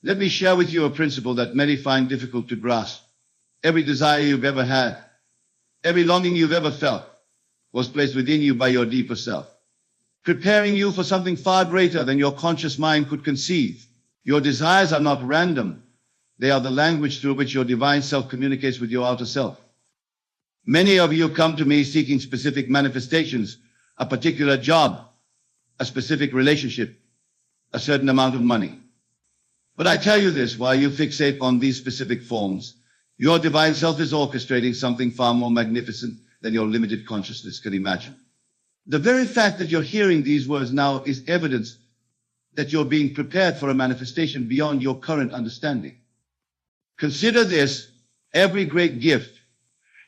Let me share with you a principle that many find difficult to grasp. Every desire you've ever had, every longing you've ever felt, was placed within you by your deeper self, preparing you for something far greater than your conscious mind could conceive. Your desires are not random. They are the language through which your divine self communicates with your outer self. Many of you come to me seeking specific manifestations, a particular job, a specific relationship, a certain amount of money. But I tell you this, while you fixate on these specific forms, your divine self is orchestrating something far more magnificent than your limited consciousness can imagine. The very fact that you're hearing these words now is evidence that you're being prepared for a manifestation beyond your current understanding. Consider this: every great gift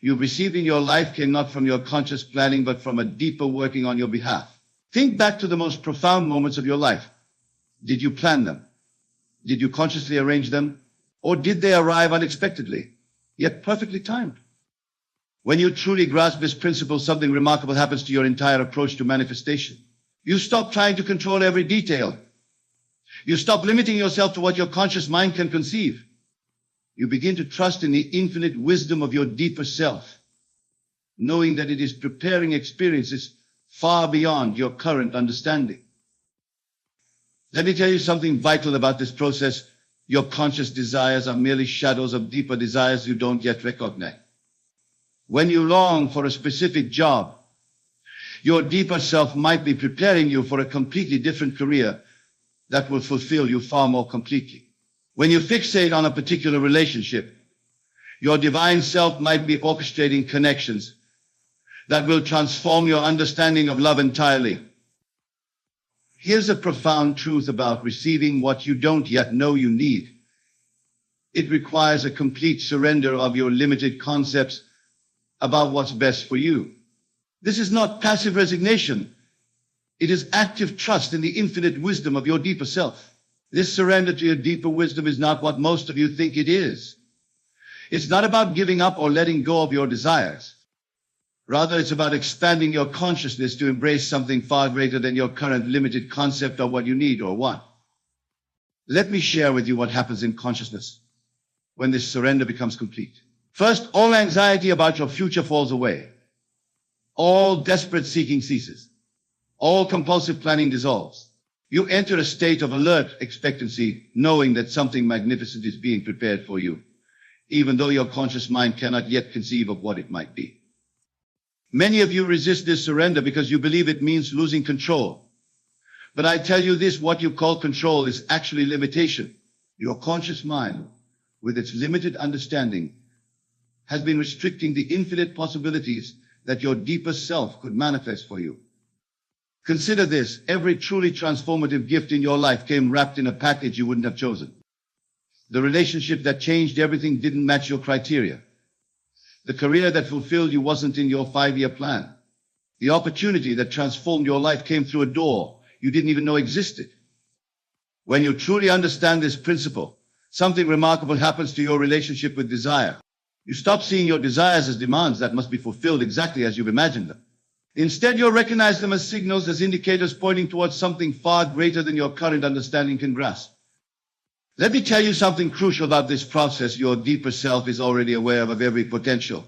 you've received in your life came not from your conscious planning, but from a deeper working on your behalf. Think back to the most profound moments of your life. Did you plan them? Did you consciously arrange them? Or did they arrive unexpectedly, yet perfectly timed? When you truly grasp this principle, something remarkable happens to your entire approach to manifestation. You stop trying to control every detail. You stop limiting yourself to what your conscious mind can conceive. You begin to trust in the infinite wisdom of your deeper self, knowing that it is preparing experiences far beyond your current understanding. Let me tell you something vital about this process. Your conscious desires are merely shadows of deeper desires you don't yet recognize. When you long for a specific job, your deeper self might be preparing you for a completely different career that will fulfill you far more completely. When you fixate on a particular relationship, your divine self might be orchestrating connections that will transform your understanding of love entirely. Here's a profound truth about receiving what you don't yet know you need. It requires a complete surrender of your limited concepts about what's best for you. This is not passive resignation. It is active trust in the infinite wisdom of your deeper self. This surrender to your deeper wisdom is not what most of you think it is. It's not about giving up or letting go of your desires. Rather, it's about expanding your consciousness to embrace something far greater than your current limited concept of what you need or want. Let me share with you what happens in consciousness when this surrender becomes complete. First, all anxiety about your future falls away. All desperate seeking ceases. All compulsive planning dissolves. You enter a state of alert expectancy, knowing that something magnificent is being prepared for you, even though your conscious mind cannot yet conceive of what it might be. Many of you resist this surrender because you believe it means losing control. But I tell you this, what you call control is actually limitation. Your conscious mind, with its limited understanding, has been restricting the infinite possibilities that your deeper self could manifest for you. Consider this: every truly transformative gift in your life came wrapped in a package you wouldn't have chosen. The relationship that changed everything didn't match your criteria. The career that fulfilled you wasn't in your 5-year plan. The opportunity that transformed your life came through a door you didn't even know existed. When you truly understand this principle, something remarkable happens to your relationship with desire. You stop seeing your desires as demands that must be fulfilled exactly as you've imagined them. Instead, you recognize them as signals, as indicators pointing towards something far greater than your current understanding can grasp. Let me tell you something crucial about this process. Your deeper self is already aware of every potential,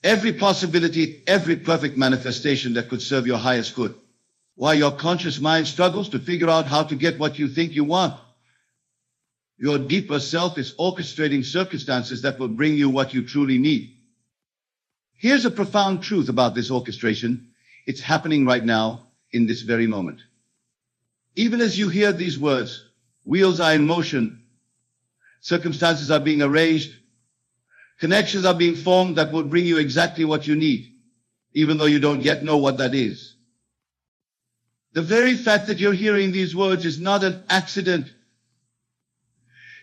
every possibility, every perfect manifestation that could serve your highest good. While your conscious mind struggles to figure out how to get what you think you want, your deeper self is orchestrating circumstances that will bring you what you truly need. Here's a profound truth about this orchestration. It's happening right now, in this very moment. Even as you hear these words, wheels are in motion, circumstances are being arranged, connections are being formed that will bring you exactly what you need, even though you don't yet know what that is. The very fact that you're hearing these words is not an accident.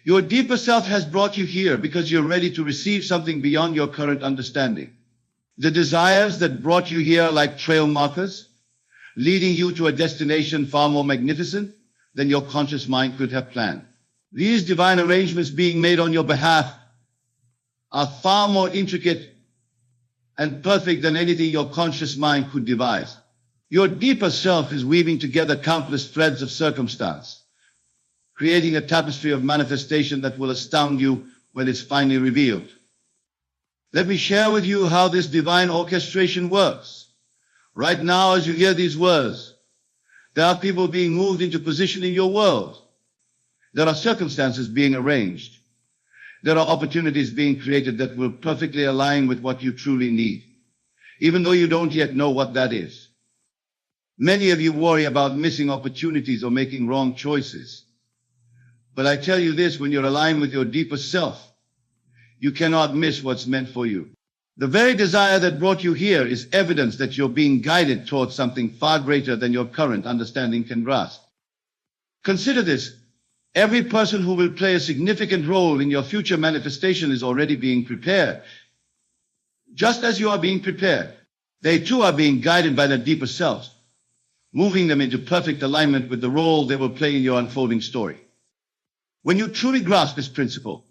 Your deeper self has brought you here because you're ready to receive something beyond your current understanding. The desires that brought you here are like trail markers, leading you to a destination far more magnificent than your conscious mind could have planned. These divine arrangements being made on your behalf are far more intricate and perfect than anything your conscious mind could devise. Your deeper self is weaving together countless threads of circumstance, creating a tapestry of manifestation that will astound you when it's finally revealed. Let me share with you how this divine orchestration works. Right now, as you hear these words, there are people being moved into position in your world. There are circumstances being arranged. There are opportunities being created that will perfectly align with what you truly need, even though you don't yet know what that is. Many of you worry about missing opportunities or making wrong choices. But I tell you this, when you're aligned with your deeper self, you cannot miss what's meant for you. The very desire that brought you here is evidence that you're being guided towards something far greater than your current understanding can grasp. Consider this. Every person who will play a significant role in your future manifestation is already being prepared. Just as you are being prepared, they too are being guided by their deeper selves, moving them into perfect alignment with the role they will play in your unfolding story. When you truly grasp this principle,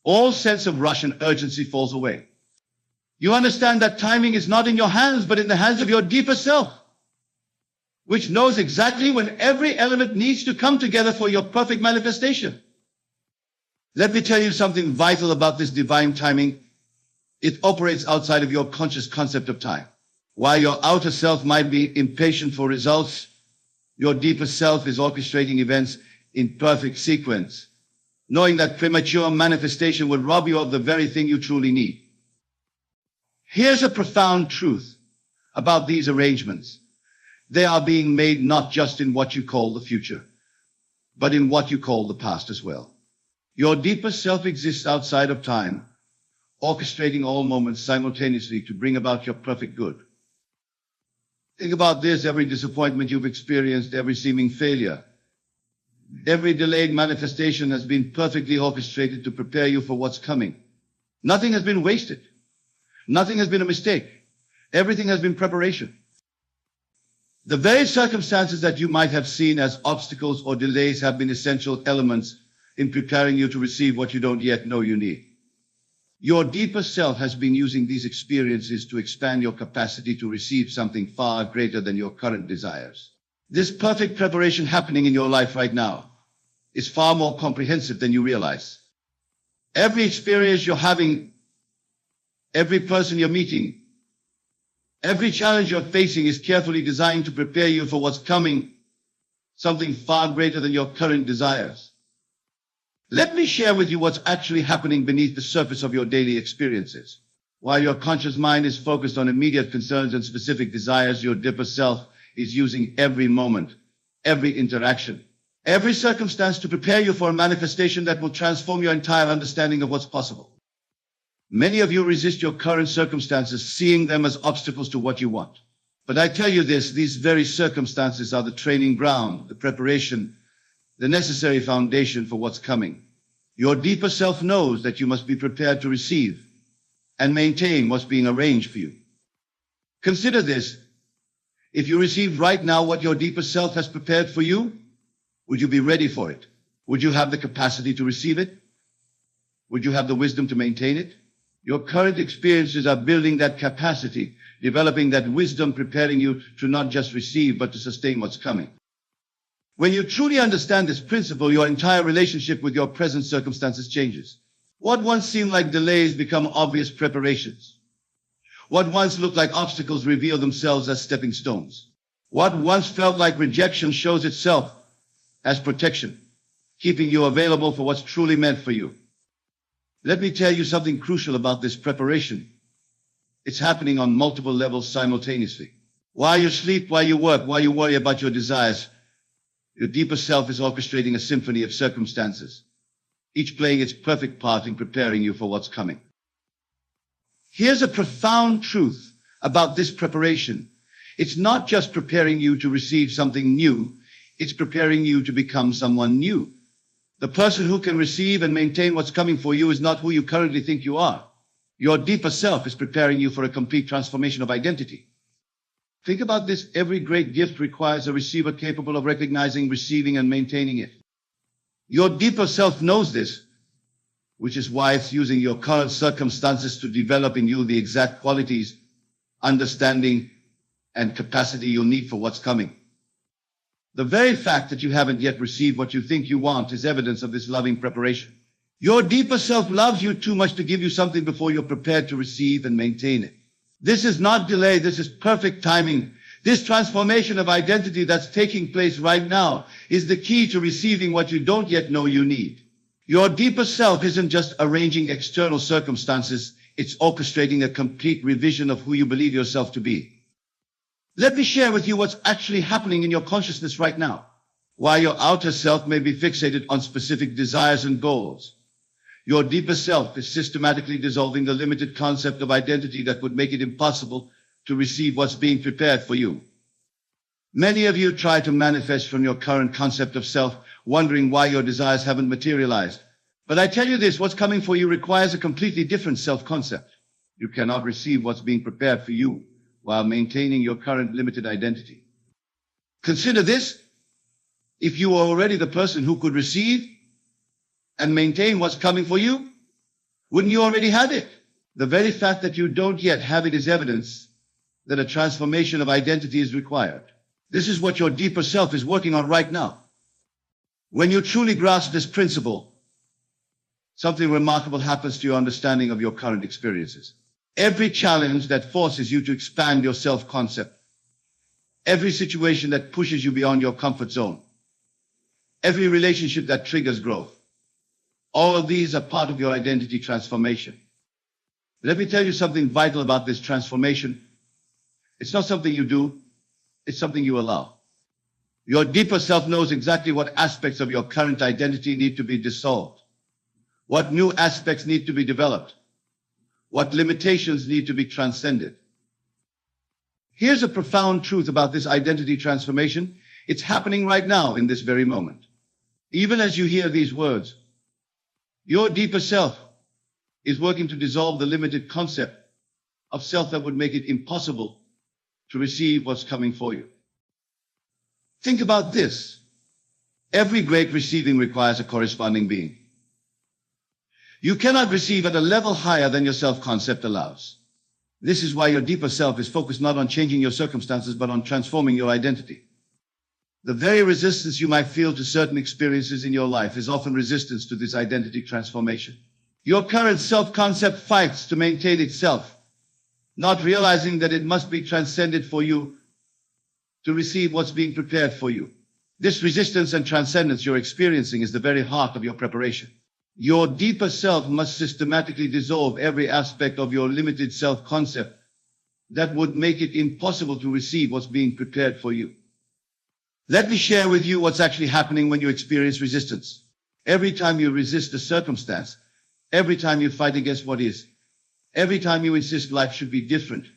all sense of rush and urgency falls away. You understand that timing is not in your hands, but in the hands of your deeper self, which knows exactly when every element needs to come together for your perfect manifestation. Let me tell you something vital about this divine timing. It operates outside of your conscious concept of time. While your outer self might be impatient for results, your deeper self is orchestrating events in perfect sequence, knowing that premature manifestation would rob you of the very thing you truly need. Here's a profound truth about these arrangements. They are being made not just in what you call the future, but in what you call the past as well. Your deeper self exists outside of time, orchestrating all moments simultaneously to bring about your perfect good. Think about this: every disappointment you've experienced, every seeming failure, every delayed manifestation has been perfectly orchestrated to prepare you for what's coming. Nothing has been wasted. Nothing has been a mistake. Everything has been preparation. The very circumstances that you might have seen as obstacles or delays have been essential elements in preparing you to receive what you don't yet know you need. Your deeper self has been using these experiences to expand your capacity to receive something far greater than your current desires. This perfect preparation happening in your life right now is far more comprehensive than you realize. Every experience you're having, every person you're meeting, every challenge you're facing is carefully designed to prepare you for what's coming, something far greater than your current desires. Let me share with you what's actually happening beneath the surface of your daily experiences. While your conscious mind is focused on immediate concerns and specific desires, your deeper self is using every moment, every interaction, every circumstance to prepare you for a manifestation that will transform your entire understanding of what's possible. Many of you resist your current circumstances, seeing them as obstacles to what you want. But I tell you this, these very circumstances are the training ground, the preparation, the necessary foundation for what's coming. Your deeper self knows that you must be prepared to receive and maintain what's being arranged for you. Consider this. If you received right now what your deeper self has prepared for you, would you be ready for it? Would you have the capacity to receive it? Would you have the wisdom to maintain it? Your current experiences are building that capacity, developing that wisdom, preparing you to not just receive, but to sustain what's coming. When you truly understand this principle, your entire relationship with your present circumstances changes. What once seemed like delays become obvious preparations. What once looked like obstacles reveal themselves as stepping stones. What once felt like rejection shows itself as protection, keeping you available for what's truly meant for you. Let me tell you something crucial about this preparation. It's happening on multiple levels simultaneously. While you sleep, while you work, while you worry about your desires, your deeper self is orchestrating a symphony of circumstances, each playing its perfect part in preparing you for what's coming. Here's a profound truth about this preparation. It's not just preparing you to receive something new, it's preparing you to become someone new. The person who can receive and maintain what's coming for you is not who you currently think you are. Your deeper self is preparing you for a complete transformation of identity. Think about this. Every great gift requires a receiver capable of recognizing, receiving, and maintaining it. Your deeper self knows this, which is why it's using your current circumstances to develop in you the exact qualities, understanding, and capacity you'll need for what's coming. The very fact that you haven't yet received what you think you want is evidence of this loving preparation. Your deeper self loves you too much to give you something before you're prepared to receive and maintain it. This is not delay, this is perfect timing. This transformation of identity that's taking place right now is the key to receiving what you don't yet know you need. Your deeper self isn't just arranging external circumstances, it's orchestrating a complete revision of who you believe yourself to be. Let me share with you what's actually happening in your consciousness right now. While your outer self may be fixated on specific desires and goals, your deeper self is systematically dissolving the limited concept of identity that would make it impossible to receive what's being prepared for you. Many of you try to manifest from your current concept of self, wondering why your desires haven't materialized. But I tell you this, what's coming for you requires a completely different self-concept. You cannot receive what's being prepared for you while maintaining your current limited identity. Consider this. If you were already the person who could receive and maintain what's coming for you, wouldn't you already have it? The very fact that you don't yet have it is evidence that a transformation of identity is required. This is what your deeper self is working on right now. When you truly grasp this principle, something remarkable happens to your understanding of your current experiences. Every challenge that forces you to expand your self-concept, every situation that pushes you beyond your comfort zone, every relationship that triggers growth, all of these are part of your identity transformation. Let me tell you something vital about this transformation. It's not something you do, it's something you allow. Your deeper self knows exactly what aspects of your current identity need to be dissolved, what new aspects need to be developed, what limitations need to be transcended. Here's a profound truth about this identity transformation. It's happening right now in this very moment. Even as you hear these words, your deeper self is working to dissolve the limited concept of self that would make it impossible to receive what's coming for you. Think about this. Every great receiving requires a corresponding being. You cannot receive at a level higher than your self-concept allows. This is why your deeper self is focused not on changing your circumstances, but on transforming your identity. The very resistance you might feel to certain experiences in your life is often resistance to this identity transformation. Your current self-concept fights to maintain itself, not realizing that it must be transcended for you to receive what's being prepared for you. This resistance and transcendence you're experiencing is the very heart of your preparation. Your deeper self must systematically dissolve every aspect of your limited self-concept that would make it impossible to receive what's being prepared for you. Let me share with you what's actually happening when you experience resistance. Every time you resist a circumstance, every time you fight against what is, every time you insist life should be different,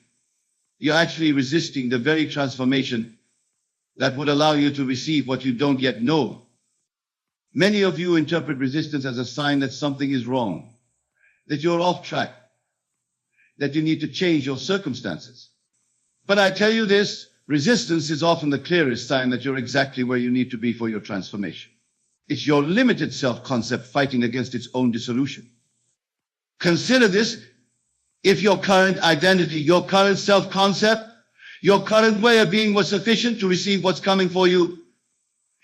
you're actually resisting the very transformation that would allow you to receive what you don't yet know. Many of you interpret resistance as a sign that something is wrong, that you're off track, that you need to change your circumstances. But I tell you this, resistance is often the clearest sign that you're exactly where you need to be for your transformation. It's your limited self-concept fighting against its own dissolution. Consider this. If your current identity, your current self-concept, your current way of being was sufficient to receive what's coming for you,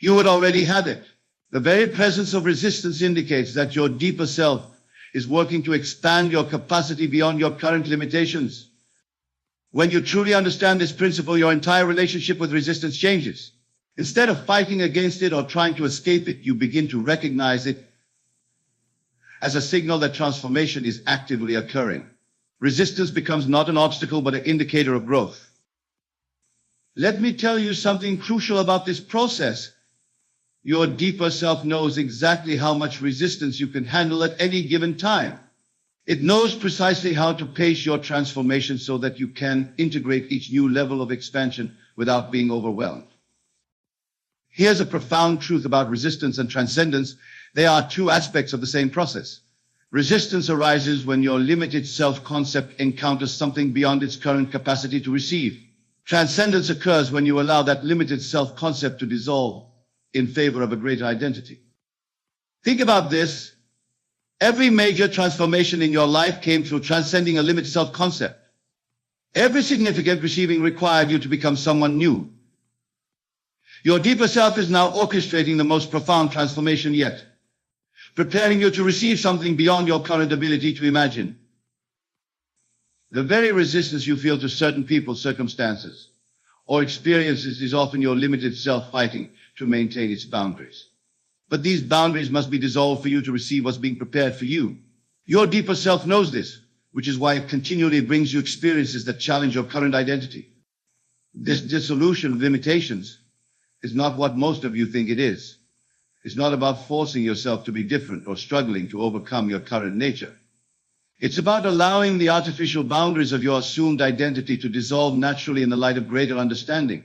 you would already have it. The very presence of resistance indicates that your deeper self is working to expand your capacity beyond your current limitations. When you truly understand this principle, your entire relationship with resistance changes. Instead of fighting against it or trying to escape it, you begin to recognize it as a signal that transformation is actively occurring. Resistance becomes not an obstacle, but an indicator of growth. Let me tell you something crucial about this process. Your deeper self knows exactly how much resistance you can handle at any given time. It knows precisely how to pace your transformation so that you can integrate each new level of expansion without being overwhelmed. Here's a profound truth about resistance and transcendence. They are two aspects of the same process. Resistance arises when your limited self-concept encounters something beyond its current capacity to receive. Transcendence occurs when you allow that limited self-concept to dissolve in favor of a greater identity. Think about this. Every major transformation in your life came through transcending a limited self-concept. Every significant receiving required you to become someone new. Your deeper self is now orchestrating the most profound transformation yet, preparing you to receive something beyond your current ability to imagine. The very resistance you feel to certain people, circumstances, or experiences is often your limited self fighting to maintain its boundaries. But these boundaries must be dissolved for you to receive what's being prepared for you. Your deeper self knows this, which is why it continually brings you experiences that challenge your current identity. This dissolution of limitations is not what most of you think it is. It's not about forcing yourself to be different or struggling to overcome your current nature. It's about allowing the artificial boundaries of your assumed identity to dissolve naturally in the light of greater understanding.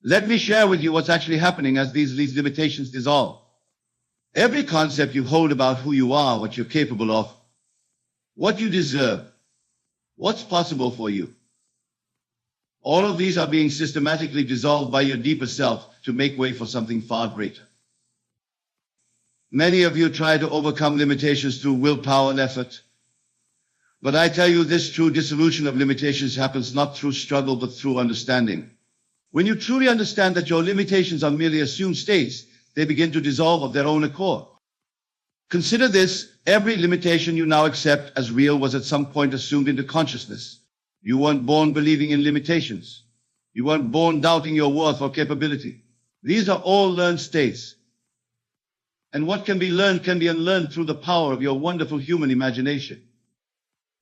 Let me share with you what's actually happening as these limitations dissolve. Every concept you hold about who you are, what you're capable of, what you deserve, what's possible for you, all of these are being systematically dissolved by your deeper self to make way for something far greater. Many of you try to overcome limitations through willpower and effort. But I tell you, this true dissolution of limitations happens not through struggle, but through understanding. When you truly understand that your limitations are merely assumed states, they begin to dissolve of their own accord. Consider this: every limitation you now accept as real was at some point assumed into consciousness. You weren't born believing in limitations. You weren't born doubting your worth or capability. These are all learned states. And what can be learned can be unlearned through the power of your wonderful human imagination.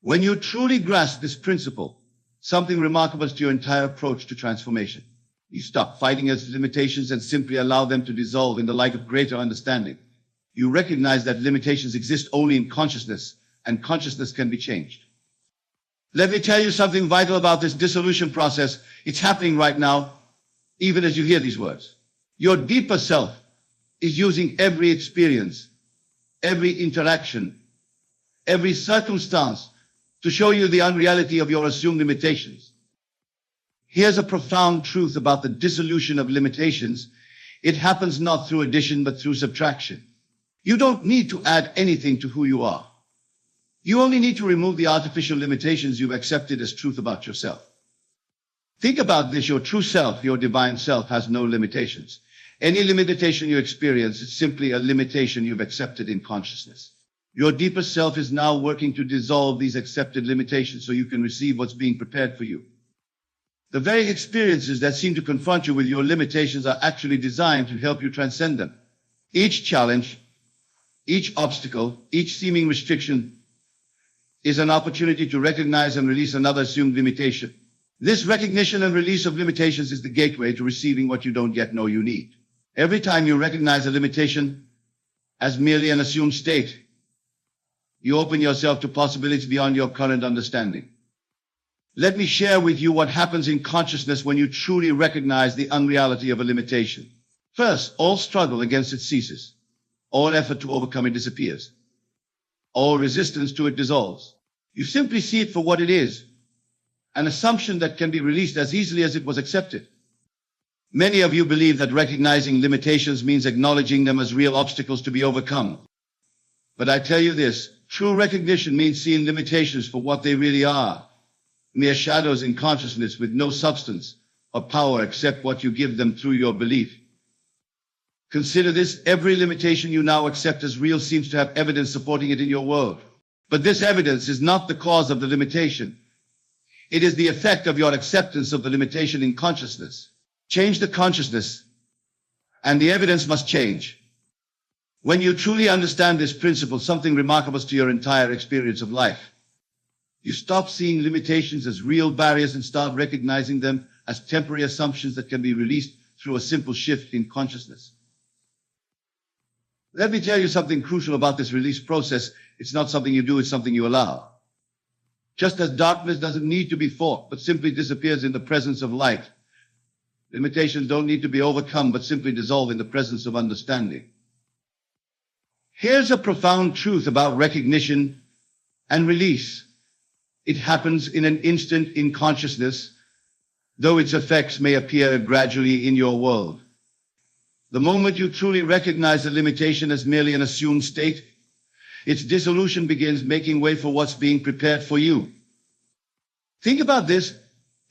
When you truly grasp this principle, something remarkable is to your entire approach to transformation. You stop fighting against limitations and simply allow them to dissolve in the light of greater understanding. You recognize that limitations exist only in consciousness, and consciousness can be changed. Let me tell you something vital about this dissolution process. It's happening right now, even as you hear these words. Your deeper self is using every experience, every interaction, every circumstance to show you the unreality of your assumed limitations. Here's a profound truth about the dissolution of limitations. It happens not through addition, but through subtraction. You don't need to add anything to who you are. You only need to remove the artificial limitations you've accepted as truth about yourself. Think about this: your true self, your divine self, has no limitations. Any limitation you experience is simply a limitation you've accepted in consciousness. Your deeper self is now working to dissolve these accepted limitations so you can receive what's being prepared for you. The very experiences that seem to confront you with your limitations are actually designed to help you transcend them. Each challenge, each obstacle, each seeming restriction is an opportunity to recognize and release another assumed limitation. This recognition and release of limitations is the gateway to receiving what you don't yet know you need. Every time you recognize a limitation as merely an assumed state, you open yourself to possibilities beyond your current understanding. Let me share with you what happens in consciousness when you truly recognize the unreality of a limitation. First, all struggle against it ceases. All effort to overcome it disappears. All resistance to it dissolves. You simply see it for what it is, an assumption that can be released as easily as it was accepted. Many of you believe that recognizing limitations means acknowledging them as real obstacles to be overcome. But I tell you this: true recognition means seeing limitations for what they really are, mere shadows in consciousness with no substance or power except what you give them through your belief. Consider this: every limitation you now accept as real seems to have evidence supporting it in your world. But this evidence is not the cause of the limitation. It is the effect of your acceptance of the limitation in consciousness. Change the consciousness, and the evidence must change. When you truly understand this principle, something remarkable to your entire experience of life. You stop seeing limitations as real barriers and start recognizing them as temporary assumptions that can be released through a simple shift in consciousness. Let me tell you something crucial about this release process. It's not something you do, it's something you allow. Just as darkness doesn't need to be fought, but simply disappears in the presence of light, limitations don't need to be overcome, but simply dissolve in the presence of understanding. Here's a profound truth about recognition and release. It happens in an instant in consciousness, though its effects may appear gradually in your world. The moment you truly recognize a limitation as merely an assumed state, its dissolution begins, making way for what's being prepared for you. Think about this: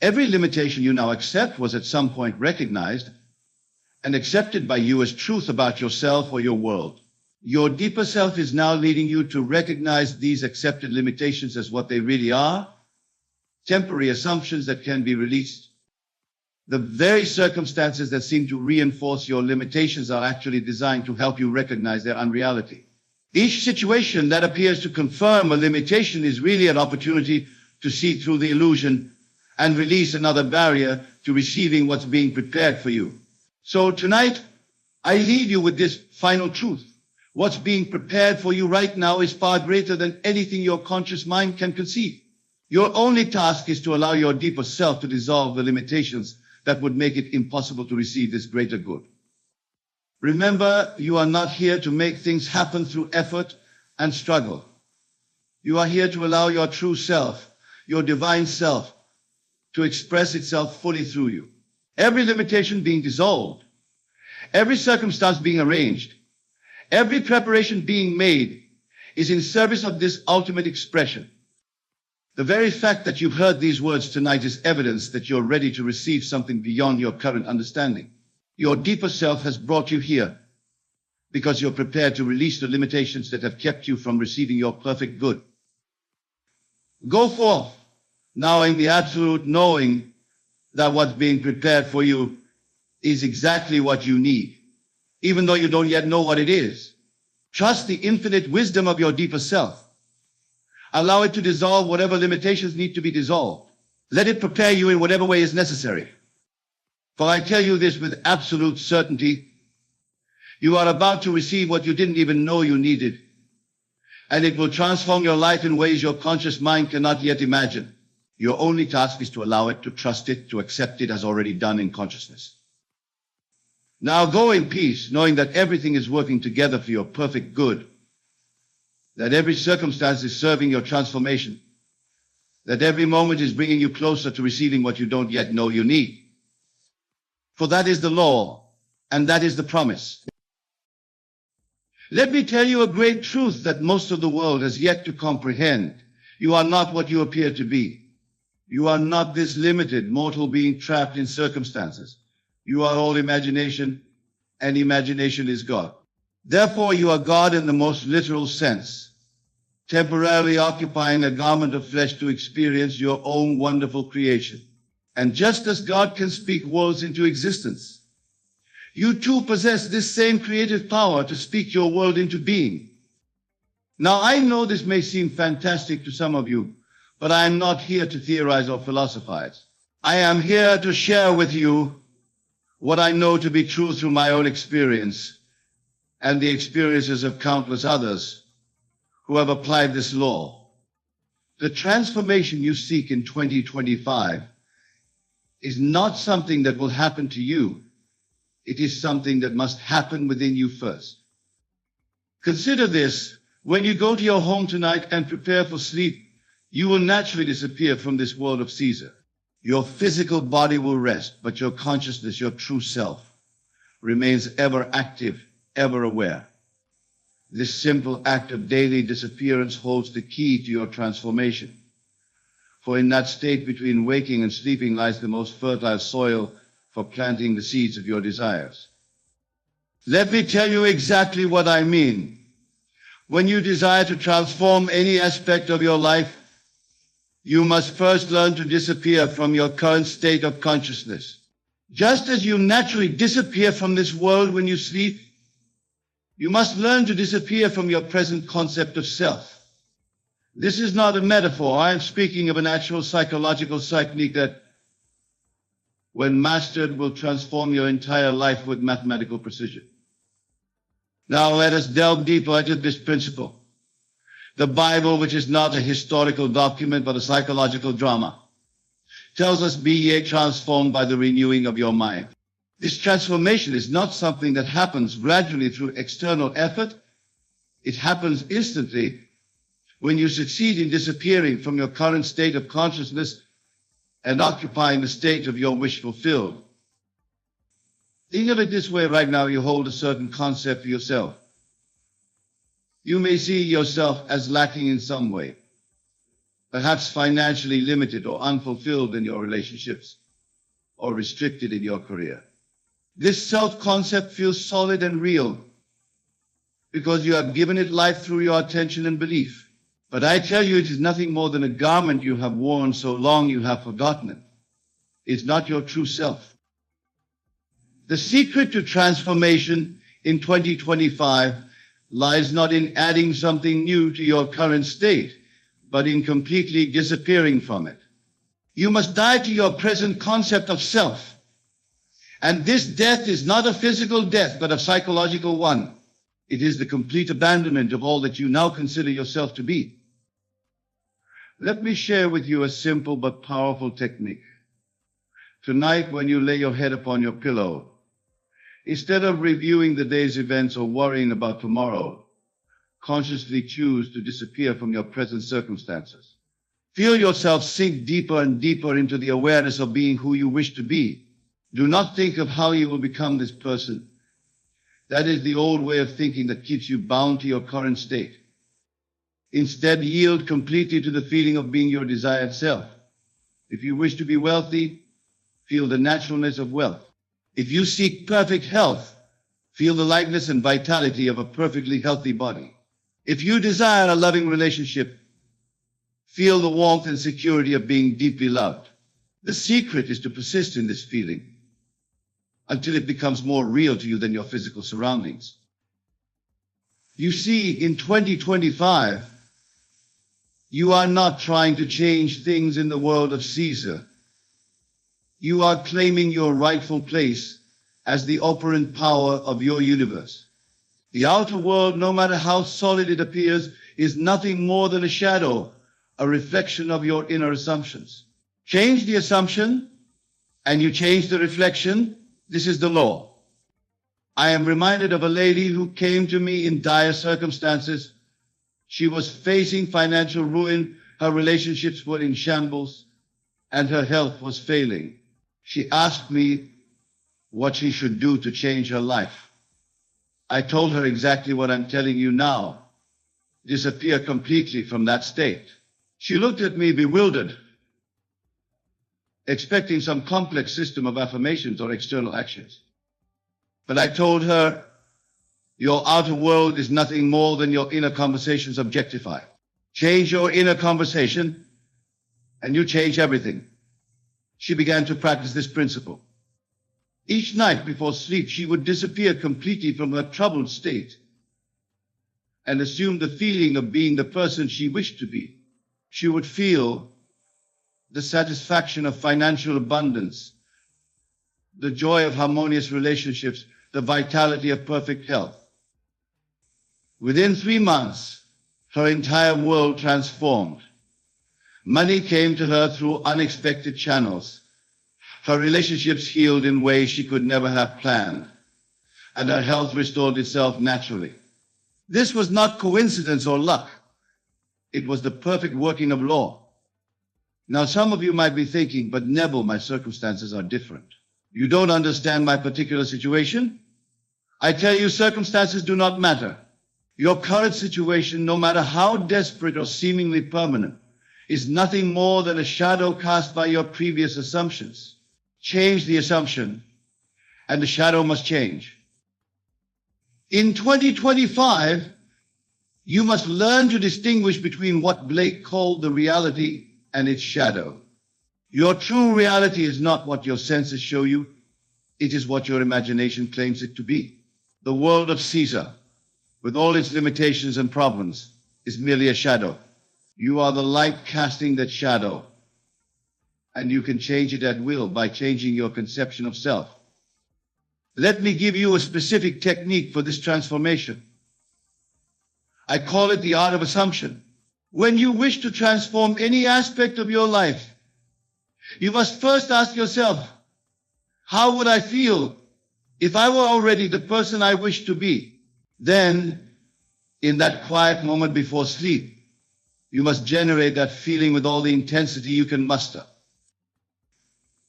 every limitation you now accept was at some point recognized, and accepted by you as truth about yourself or your world. Your deeper self is now leading you to recognize these accepted limitations as what they really are, temporary assumptions that can be released. The very circumstances that seem to reinforce your limitations are actually designed to help you recognize their unreality. Each situation that appears to confirm a limitation is really an opportunity to see through the illusion and release another barrier to receiving what's being prepared for you. So tonight, I leave you with this final truth. What's being prepared for you right now is far greater than anything your conscious mind can conceive. Your only task is to allow your deeper self to dissolve the limitations that would make it impossible to receive this greater good. Remember, you are not here to make things happen through effort and struggle. You are here to allow your true self, your divine self, to express itself fully through you. Every limitation being dissolved, every circumstance being arranged, every preparation being made is in service of this ultimate expression. The very fact that you've heard these words tonight is evidence that you're ready to receive something beyond your current understanding. Your deeper self has brought you here because you're prepared to release the limitations that have kept you from receiving your perfect good. Go forth, now in the absolute knowing that what's being prepared for you is exactly what you need, even though you don't yet know what it is. Trust the infinite wisdom of your deeper self. Allow it to dissolve whatever limitations need to be dissolved. Let it prepare you in whatever way is necessary. For I tell you this with absolute certainty, you are about to receive what you didn't even know you needed, and it will transform your life in ways your conscious mind cannot yet imagine. Your only task is to allow it, to trust it, to accept it as already done in consciousness. Now go in peace, knowing that everything is working together for your perfect good, that every circumstance is serving your transformation, that every moment is bringing you closer to receiving what you don't yet know you need. For that is the law, and that is the promise. Let me tell you a great truth that most of the world has yet to comprehend. You are not what you appear to be. You are not this limited mortal being trapped in circumstances. You are all imagination, and imagination is God. Therefore, you are God in the most literal sense, temporarily occupying a garment of flesh to experience your own wonderful creation. And just as God can speak worlds into existence, you too possess this same creative power to speak your world into being. Now, I know this may seem fantastic to some of you, but I am not here to theorize or philosophize. I am here to share with you what I know to be true through my own experience and the experiences of countless others who have applied this law. The transformation you seek in 2025 is not something that will happen to you. It is something that must happen within you first. Consider this: when you go to your home tonight and prepare for sleep, you will naturally disappear from this world of Caesar. Your physical body will rest, but your consciousness, your true self, remains ever active, ever aware. This simple act of daily disappearance holds the key to your transformation. For in that state between waking and sleeping lies the most fertile soil for planting the seeds of your desires. Let me tell you exactly what I mean. When you desire to transform any aspect of your life, you must first learn to disappear from your current state of consciousness. Just as you naturally disappear from this world when you sleep, you must learn to disappear from your present concept of self. This is not a metaphor. I am speaking of an actual psychological technique that, when mastered, will transform your entire life with mathematical precision. Now let us delve deeper into this principle. The Bible, which is not a historical document but a psychological drama, tells us, "Be ye transformed by the renewing of your mind." This transformation is not something that happens gradually through external effort. It happens instantly when you succeed in disappearing from your current state of consciousness and occupying the state of your wish fulfilled. Think of it this way: right now you hold a certain concept for yourself. You may see yourself as lacking in some way, perhaps financially limited or unfulfilled in your relationships, or restricted in your career. This self-concept feels solid and real because you have given it life through your attention and belief. But I tell you, it is nothing more than a garment you have worn so long you have forgotten it. It's not your true self. The secret to transformation in 2025 lies not in adding something new to your current state, but in completely disappearing from it. You must die to your present concept of self. And this death is not a physical death, but a psychological one. It is the complete abandonment of all that you now consider yourself to be. Let me share with you a simple but powerful technique. Tonight, when you lay your head upon your pillow, instead of reviewing the day's events or worrying about tomorrow, consciously choose to disappear from your present circumstances. Feel yourself sink deeper and deeper into the awareness of being who you wish to be. Do not think of how you will become this person. That is the old way of thinking that keeps you bound to your current state. Instead, yield completely to the feeling of being your desired self. If you wish to be wealthy, feel the naturalness of wealth. If you seek perfect health, feel the lightness and vitality of a perfectly healthy body. If you desire a loving relationship, feel the warmth and security of being deeply loved. The secret is to persist in this feeling until it becomes more real to you than your physical surroundings. You see, in 2025, you are not trying to change things in the world of Caesar. You are claiming your rightful place as the operant power of your universe. The outer world, no matter how solid it appears, is nothing more than a shadow, a reflection of your inner assumptions. Change the assumption, and you change the reflection. This is the law. I am reminded of a lady who came to me in dire circumstances. She was facing financial ruin, her relationships were in shambles, and her health was failing. She asked me what she should do to change her life. I told her exactly what I'm telling you now. Disappear completely from that state. She looked at me bewildered, expecting some complex system of affirmations or external actions. But I told her, your outer world is nothing more than your inner conversations objectify. Change your inner conversation, and you change everything. She began to practice this principle. Each night before sleep, she would disappear completely from her troubled state and assume the feeling of being the person she wished to be. She would feel the satisfaction of financial abundance, the joy of harmonious relationships, the vitality of perfect health. Within 3 months, her entire world transformed. Money came to her through unexpected channels. Her relationships healed in ways she could never have planned, and her health restored itself naturally. This was not coincidence or luck. It was the perfect working of law. Now, some of you might be thinking, but Neville, my circumstances are different. You don't understand my particular situation? I tell you, circumstances do not matter. Your current situation, no matter how desperate or seemingly permanent, is nothing more than a shadow cast by your previous assumptions. Change the assumption, and the shadow must change. In 2025, you must learn to distinguish between what Blake called the reality and its shadow. Your true reality is not what your senses show you. It is what your imagination claims it to be. The world of Caesar, with all its limitations and problems, is merely a shadow. You are the light casting that shadow, and you can change it at will by changing your conception of self. Let me give you a specific technique for this transformation. I call it the art of assumption. When you wish to transform any aspect of your life, you must first ask yourself, how would I feel if I were already the person I wish to be? Then, in that quiet moment before sleep, you must generate that feeling with all the intensity you can muster.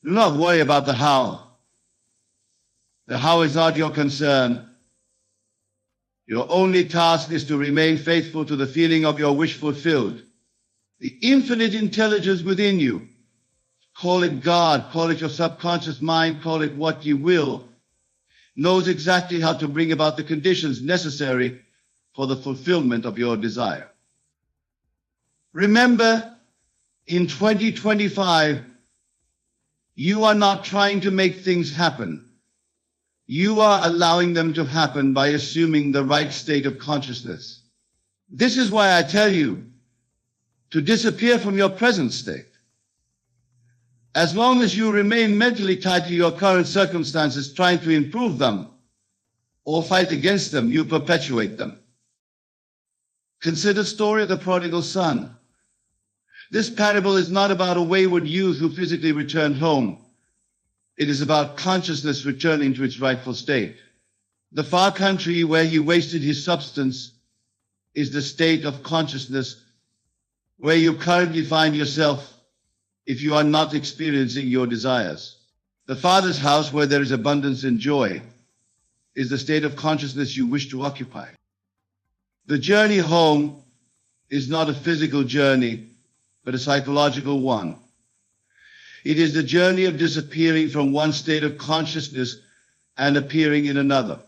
Do not worry about the how. The how is not your concern. Your only task is to remain faithful to the feeling of your wish fulfilled. The infinite intelligence within you, call it God, call it your subconscious mind, call it what you will, knows exactly how to bring about the conditions necessary for the fulfillment of your desire. Remember, in 2025, you are not trying to make things happen. You are allowing them to happen by assuming the right state of consciousness. This is why I tell you to disappear from your present state. As long as you remain mentally tied to your current circumstances, trying to improve them or fight against them, you perpetuate them. Consider the story of the prodigal son. This parable is not about a wayward youth who physically returned home. It is about consciousness returning to its rightful state. The far country where he wasted his substance is the state of consciousness where you currently find yourself if you are not experiencing your desires. The Father's house where there is abundance and joy is the state of consciousness you wish to occupy. The journey home is not a physical journey, but a psychological one. It is the journey of disappearing from one state of consciousness and appearing in another.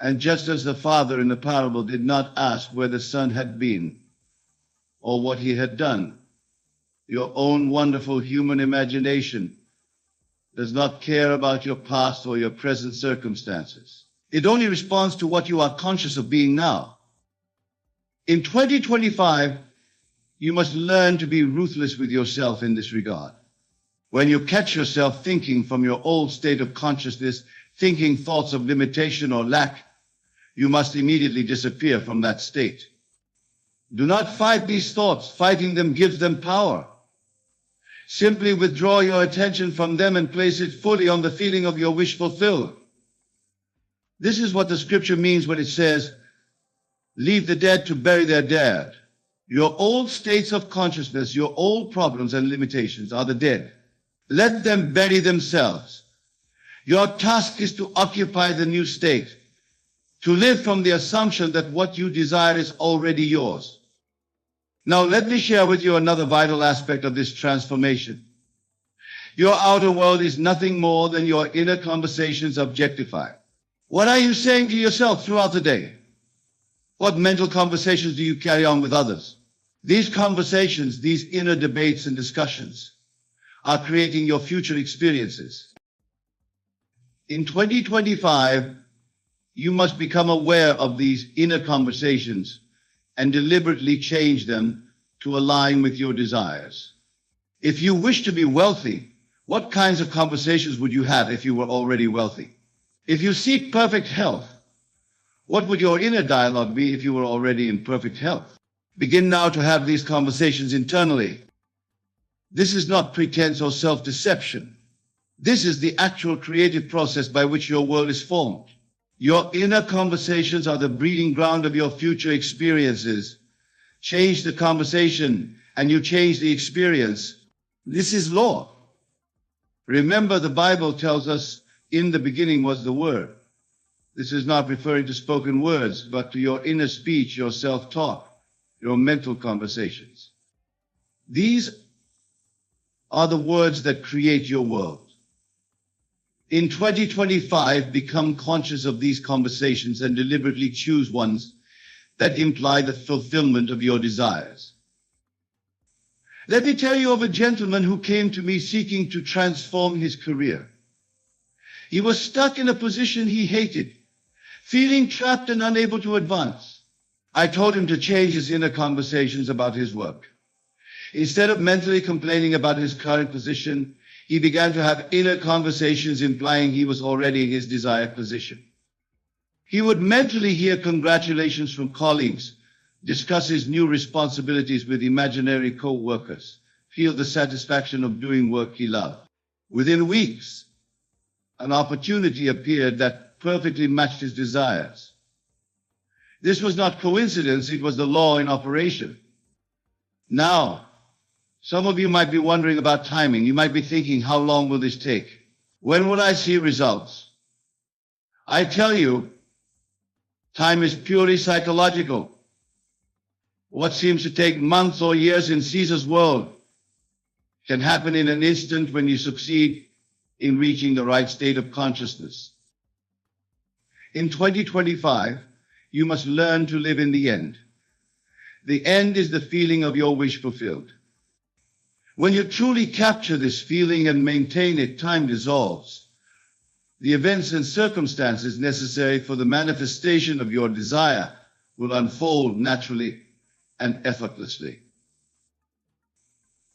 And just as the father in the parable did not ask where the son had been or what he had done, your own wonderful human imagination does not care about your past or your present circumstances. It only responds to what you are conscious of being now. In 2025, you must learn to be ruthless with yourself in this regard. When you catch yourself thinking from your old state of consciousness, thinking thoughts of limitation or lack, you must immediately disappear from that state. Do not fight these thoughts. Fighting them gives them power. Simply withdraw your attention from them and place it fully on the feeling of your wish fulfilled. This is what the scripture means when it says, leave the dead to bury their dead. Your old states of consciousness, your old problems and limitations are the dead. Let them bury themselves. Your task is to occupy the new state, to live from the assumption that what you desire is already yours. Now let me share with you another vital aspect of this transformation. Your outer world is nothing more than your inner conversations objectified. What are you saying to yourself throughout the day? What mental conversations do you carry on with others? These conversations, these inner debates and discussions are creating your future experiences. In 2025, you must become aware of these inner conversations and deliberately change them to align with your desires. If you wish to be wealthy, what kinds of conversations would you have if you were already wealthy? If you seek perfect health, what would your inner dialogue be if you were already in perfect health? Begin now to have these conversations internally. This is not pretense or self-deception. This is the actual creative process by which your world is formed. Your inner conversations are the breeding ground of your future experiences. Change the conversation and you change the experience. This is law. Remember, the Bible tells us, in the beginning was the Word. This is not referring to spoken words, but to your inner speech, your self-talk, your mental conversations. These are the words that create your world. In 2025, become conscious of these conversations and deliberately choose ones that imply the fulfillment of your desires. Let me tell you of a gentleman who came to me seeking to transform his career. He was stuck in a position he hated, feeling trapped and unable to advance. I told him to change his inner conversations about his work. Instead of mentally complaining about his current position, he began to have inner conversations implying he was already in his desired position. He would mentally hear congratulations from colleagues, discuss his new responsibilities with imaginary co-workers, feel the satisfaction of doing work he loved. Within weeks, an opportunity appeared that perfectly matched his desires. This was not coincidence, it was the law in operation. Now, some of you might be wondering about timing. You might be thinking, how long will this take? When will I see results? I tell you, time is purely psychological. What seems to take months or years in Caesar's world can happen in an instant when you succeed in reaching the right state of consciousness. In 2025, you must learn to live in the end. The end is the feeling of your wish fulfilled. When you truly capture this feeling and maintain it, time dissolves. The events and circumstances necessary for the manifestation of your desire will unfold naturally and effortlessly.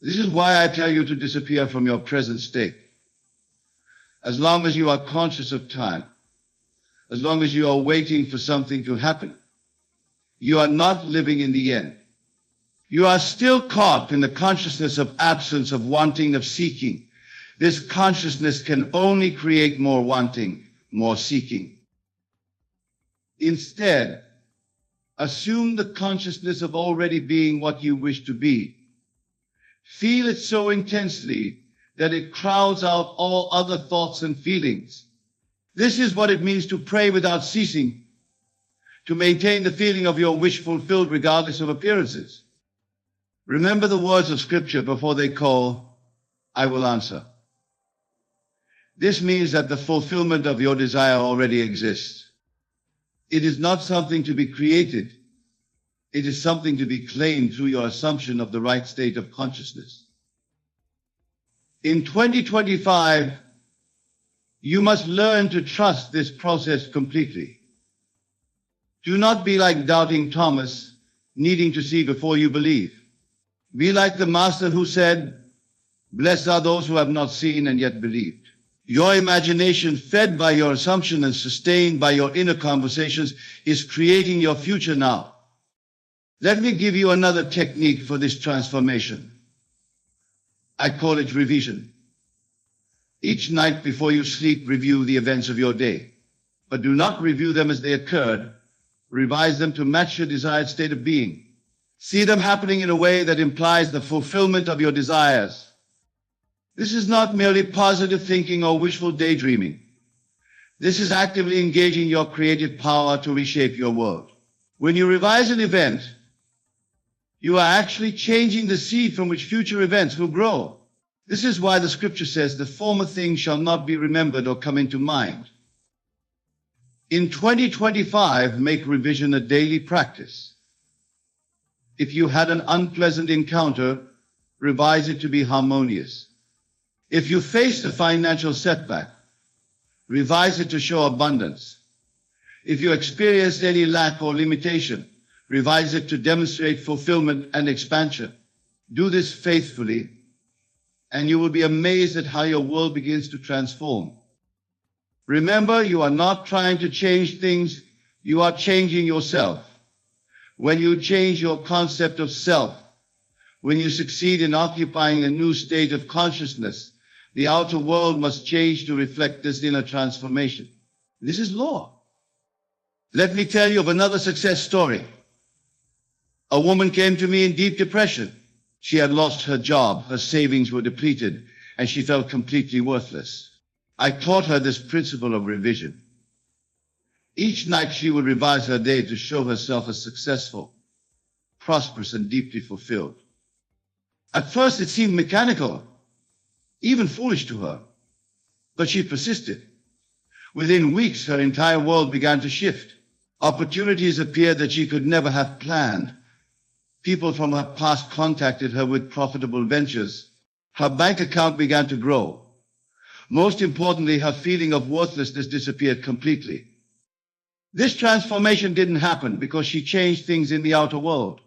This is why I tell you to disappear from your present state. As long as you are conscious of time, as long as you are waiting for something to happen, you are not living in the end. You are still caught in the consciousness of absence, of wanting, of seeking. This consciousness can only create more wanting, more seeking. Instead, assume the consciousness of already being what you wish to be. Feel it so intensely that it crowds out all other thoughts and feelings. This is what it means to pray without ceasing, to maintain the feeling of your wish fulfilled regardless of appearances. Remember the words of Scripture before they call, I will answer. This means that the fulfillment of your desire already exists. It is not something to be created. It is something to be claimed through your assumption of the right state of consciousness. In 2025, you must learn to trust this process completely. Do not be like doubting Thomas, needing to see before you believe. Be like the Master who said, blessed are those who have not seen and yet believed. Your imagination, fed by your assumption and sustained by your inner conversations, is creating your future now. Let me give you another technique for this transformation. I call it revision. Each night before you sleep, review the events of your day. But do not review them as they occurred. Revise them to match your desired state of being. See them happening in a way that implies the fulfillment of your desires. This is not merely positive thinking or wishful daydreaming. This is actively engaging your creative power to reshape your world. When you revise an event, you are actually changing the seed from which future events will grow. This is why the Scripture says the former things shall not be remembered or come into mind. In 2025, make revision a daily practice. If you had an unpleasant encounter, revise it to be harmonious. If you faced a financial setback, revise it to show abundance. If you experienced any lack or limitation, revise it to demonstrate fulfillment and expansion. Do this faithfully, and you will be amazed at how your world begins to transform. Remember, you are not trying to change things, you are changing yourself. When you change your concept of self, when you succeed in occupying a new state of consciousness, the outer world must change to reflect this inner transformation. This is law. Let me tell you of another success story. A woman came to me in deep depression. She had lost her job, her savings were depleted, and she felt completely worthless. I taught her this principle of revision. Each night she would revise her day to show herself as successful, prosperous, and deeply fulfilled. At first it seemed mechanical, even foolish to her, but she persisted. Within weeks, her entire world began to shift. Opportunities appeared that she could never have planned. People from her past contacted her with profitable ventures. Her bank account began to grow. Most importantly, her feeling of worthlessness disappeared completely. This transformation didn't happen because she changed things in the outer world.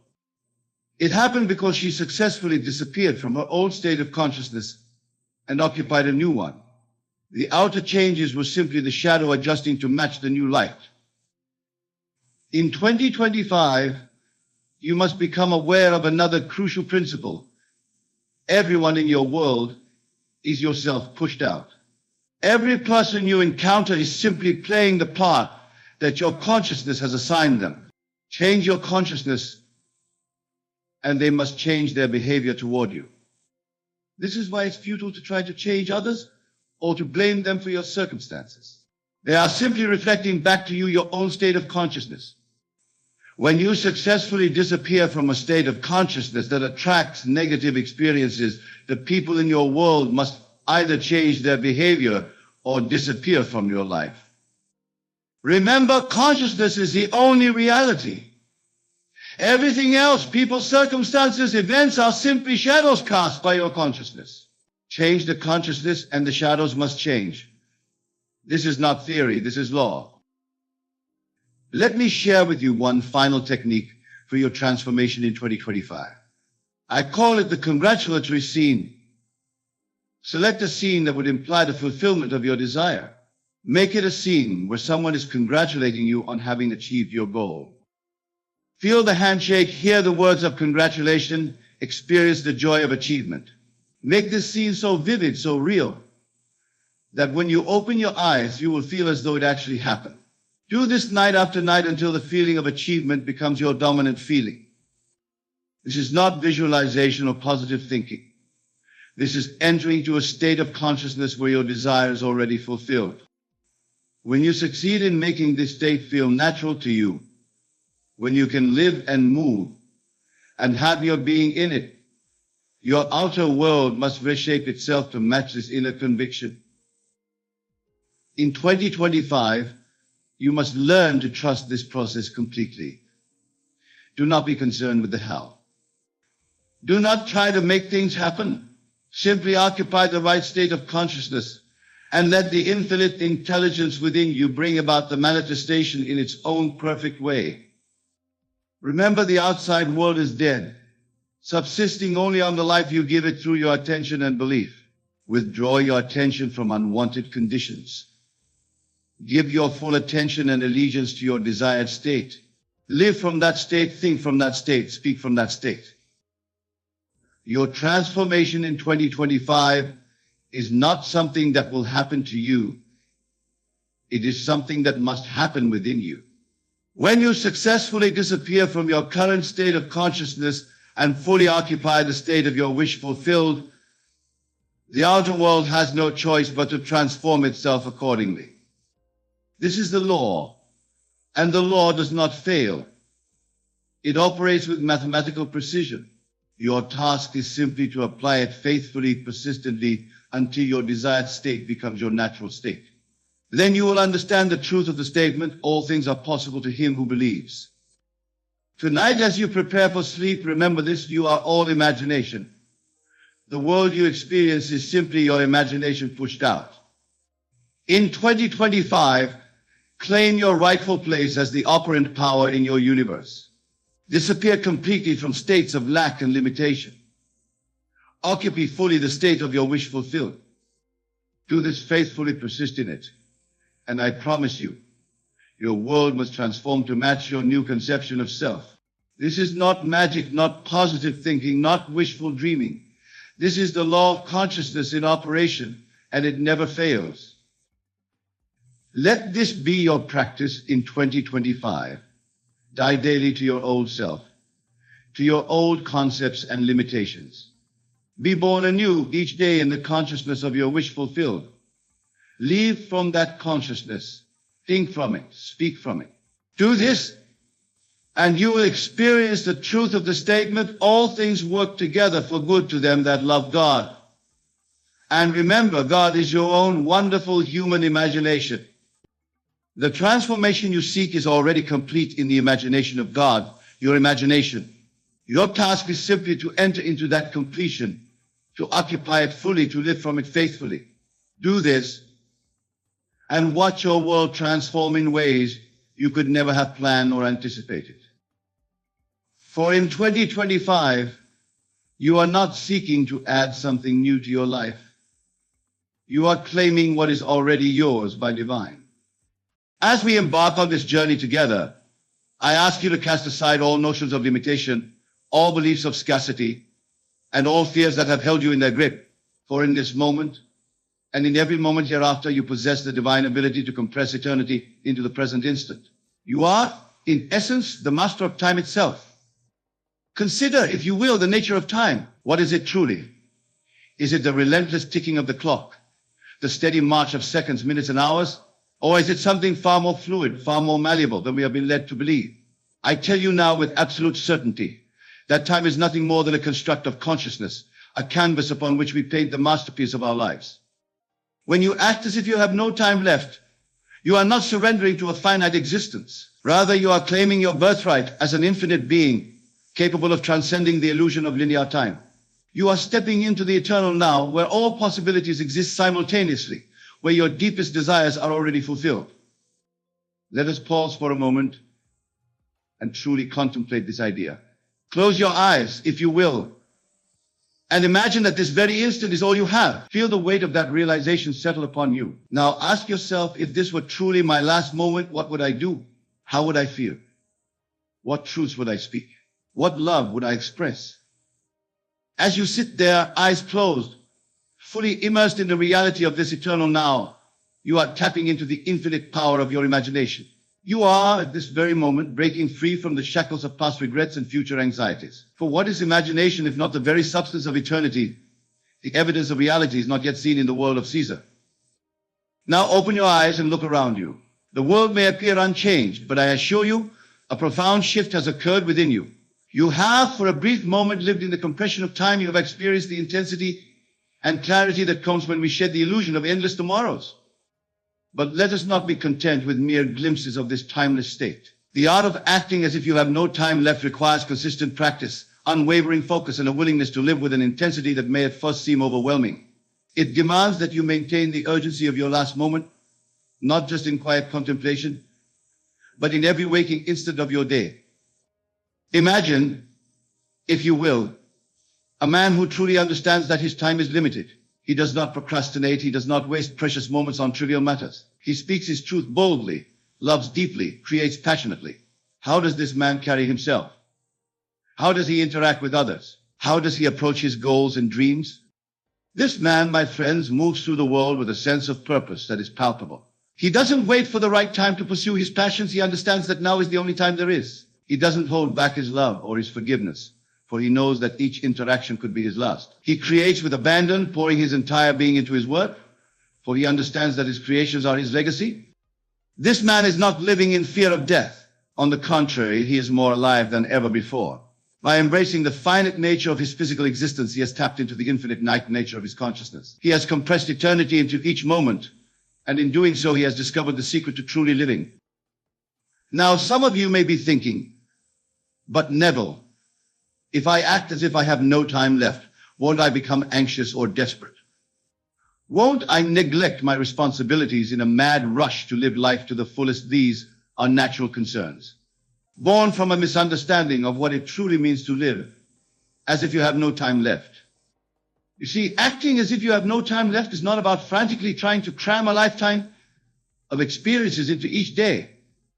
It happened because she successfully disappeared from her old state of consciousness and occupied a new one. The outer changes were simply the shadow adjusting to match the new light. In 2025, you must become aware of another crucial principle. Everyone in your world is yourself pushed out. Every person you encounter is simply playing the part that your consciousness has assigned them. Change your consciousness, and they must change their behavior toward you. This is why it's futile to try to change others or to blame them for your circumstances. They are simply reflecting back to you your own state of consciousness. When you successfully disappear from a state of consciousness that attracts negative experiences, the people in your world must either change their behavior or disappear from your life. Remember, consciousness is the only reality. Everything else, people, circumstances, events, are simply shadows cast by your consciousness. Change the consciousness and the shadows must change. This is not theory, this is law. Let me share with you one final technique for your transformation in 2025. I call it the congratulatory scene. Select a scene that would imply the fulfillment of your desire. Make it a scene where someone is congratulating you on having achieved your goal. Feel the handshake, hear the words of congratulation, experience the joy of achievement. Make this scene so vivid, so real, that when you open your eyes, you will feel as though it actually happened. Do this night after night until the feeling of achievement becomes your dominant feeling. This is not visualization or positive thinking. This is entering into a state of consciousness where your desire is already fulfilled. When you succeed in making this state feel natural to you, when you can live and move and have your being in it, your outer world must reshape itself to match this inner conviction. In 2025, you must learn to trust this process completely. Do not be concerned with the how. Do not try to make things happen. Simply occupy the right state of consciousness and let the infinite intelligence within you bring about the manifestation in its own perfect way. Remember, the outside world is dead, subsisting only on the life you give it through your attention and belief. Withdraw your attention from unwanted conditions. Give your full attention and allegiance to your desired state. Live from that state, think from that state, speak from that state. Your transformation in 2025 is not something that will happen to you. It is something that must happen within you. When you successfully disappear from your current state of consciousness and fully occupy the state of your wish fulfilled, the outer world has no choice but to transform itself accordingly. This is the law, and the law does not fail. It operates with mathematical precision. Your task is simply to apply it faithfully, persistently, until your desired state becomes your natural state. Then you will understand the truth of the statement, all things are possible to him who believes. Tonight, as you prepare for sleep, remember this, you are all imagination. The world you experience is simply your imagination pushed out. In 2025, claim your rightful place as the operant power in your universe. Disappear completely from states of lack and limitation. Occupy fully the state of your wish fulfilled. Do this faithfully, persist in it. And I promise you, your world must transform to match your new conception of self. This is not magic, not positive thinking, not wishful dreaming. This is the law of consciousness in operation, and it never fails. Let this be your practice in 2025. Die daily to your old self, to your old concepts and limitations. Be born anew each day in the consciousness of your wish fulfilled. Live from that consciousness. Think from it. Speak from it. Do this, and you will experience the truth of the statement, all things work together for good to them that love God. And remember, God is your own wonderful human imagination. The transformation you seek is already complete in the imagination of God, your imagination. Your task is simply to enter into that completion, to occupy it fully, to live from it faithfully. Do this, and watch your world transform in ways you could never have planned or anticipated. For in 2025, you are not seeking to add something new to your life. You are claiming what is already yours by divine. As we embark on this journey together, I ask you to cast aside all notions of limitation, all beliefs of scarcity, and all fears that have held you in their grip. For in this moment, and in every moment hereafter, you possess the divine ability to compress eternity into the present instant. You are, in essence, the master of time itself. Consider, if you will, the nature of time. What is it truly? Is it the relentless ticking of the clock, the steady march of seconds, minutes, and hours? Or is it something far more fluid, far more malleable than we have been led to believe? I tell you now with absolute certainty that time is nothing more than a construct of consciousness, a canvas upon which we paint the masterpiece of our lives. When you act as if you have no time left, You are not surrendering to a finite existence. Rather, you are claiming your birthright as an infinite being, capable of transcending the illusion of linear time. You are stepping into the eternal now, where all possibilities exist simultaneously, where your deepest desires are already fulfilled. Let us pause for a moment and truly contemplate this idea. Close your eyes, if you will, and imagine that this very instant is all you have. Feel the weight of that realization settle upon you. Now ask yourself, if this were truly my last moment, what would I do? How would I feel? What truths would I speak? What love would I express? As you sit there, eyes closed, fully immersed in the reality of this eternal now, you are tapping into the infinite power of your imagination. You are, at this very moment, breaking free from the shackles of past regrets and future anxieties. For what is imagination if not the very substance of eternity, the evidence of reality is not yet seen in the world of Caesar? Now open your eyes and look around you. The world may appear unchanged, but I assure you, a profound shift has occurred within you. You have, for a brief moment, lived in the compression of time. You have experienced the intensity and clarity that comes when we shed the illusion of endless tomorrows. But let us not be content with mere glimpses of this timeless state. The art of acting as if you have no time left requires consistent practice, unwavering focus, and a willingness to live with an intensity that may at first seem overwhelming. It demands that you maintain the urgency of your last moment, not just in quiet contemplation, but in every waking instant of your day. Imagine, if you will, a man who truly understands that his time is limited. He does not procrastinate. He does not waste precious moments on trivial matters. He speaks his truth boldly, loves deeply, creates passionately. How does this man carry himself? How does he interact with others? How does he approach his goals and dreams? This man, my friends, moves through the world with a sense of purpose that is palpable. He doesn't wait for the right time to pursue his passions. He understands that now is the only time there is. He doesn't hold back his love or his forgiveness, for he knows that each interaction could be his last. He creates with abandon, pouring his entire being into his work, for he understands that his creations are his legacy. This man is not living in fear of death. On the contrary, he is more alive than ever before. By embracing the finite nature of his physical existence, he has tapped into the infinite nature of his consciousness. He has compressed eternity into each moment, and in doing so, he has discovered the secret to truly living. Now, some of you may be thinking, but Neville, if I act as if I have no time left, won't I become anxious or desperate? Won't I neglect my responsibilities in a mad rush to live life to the fullest? These are natural concerns, born from a misunderstanding of what it truly means to live, as if you have no time left. You see, acting as if you have no time left is not about frantically trying to cram a lifetime of experiences into each day.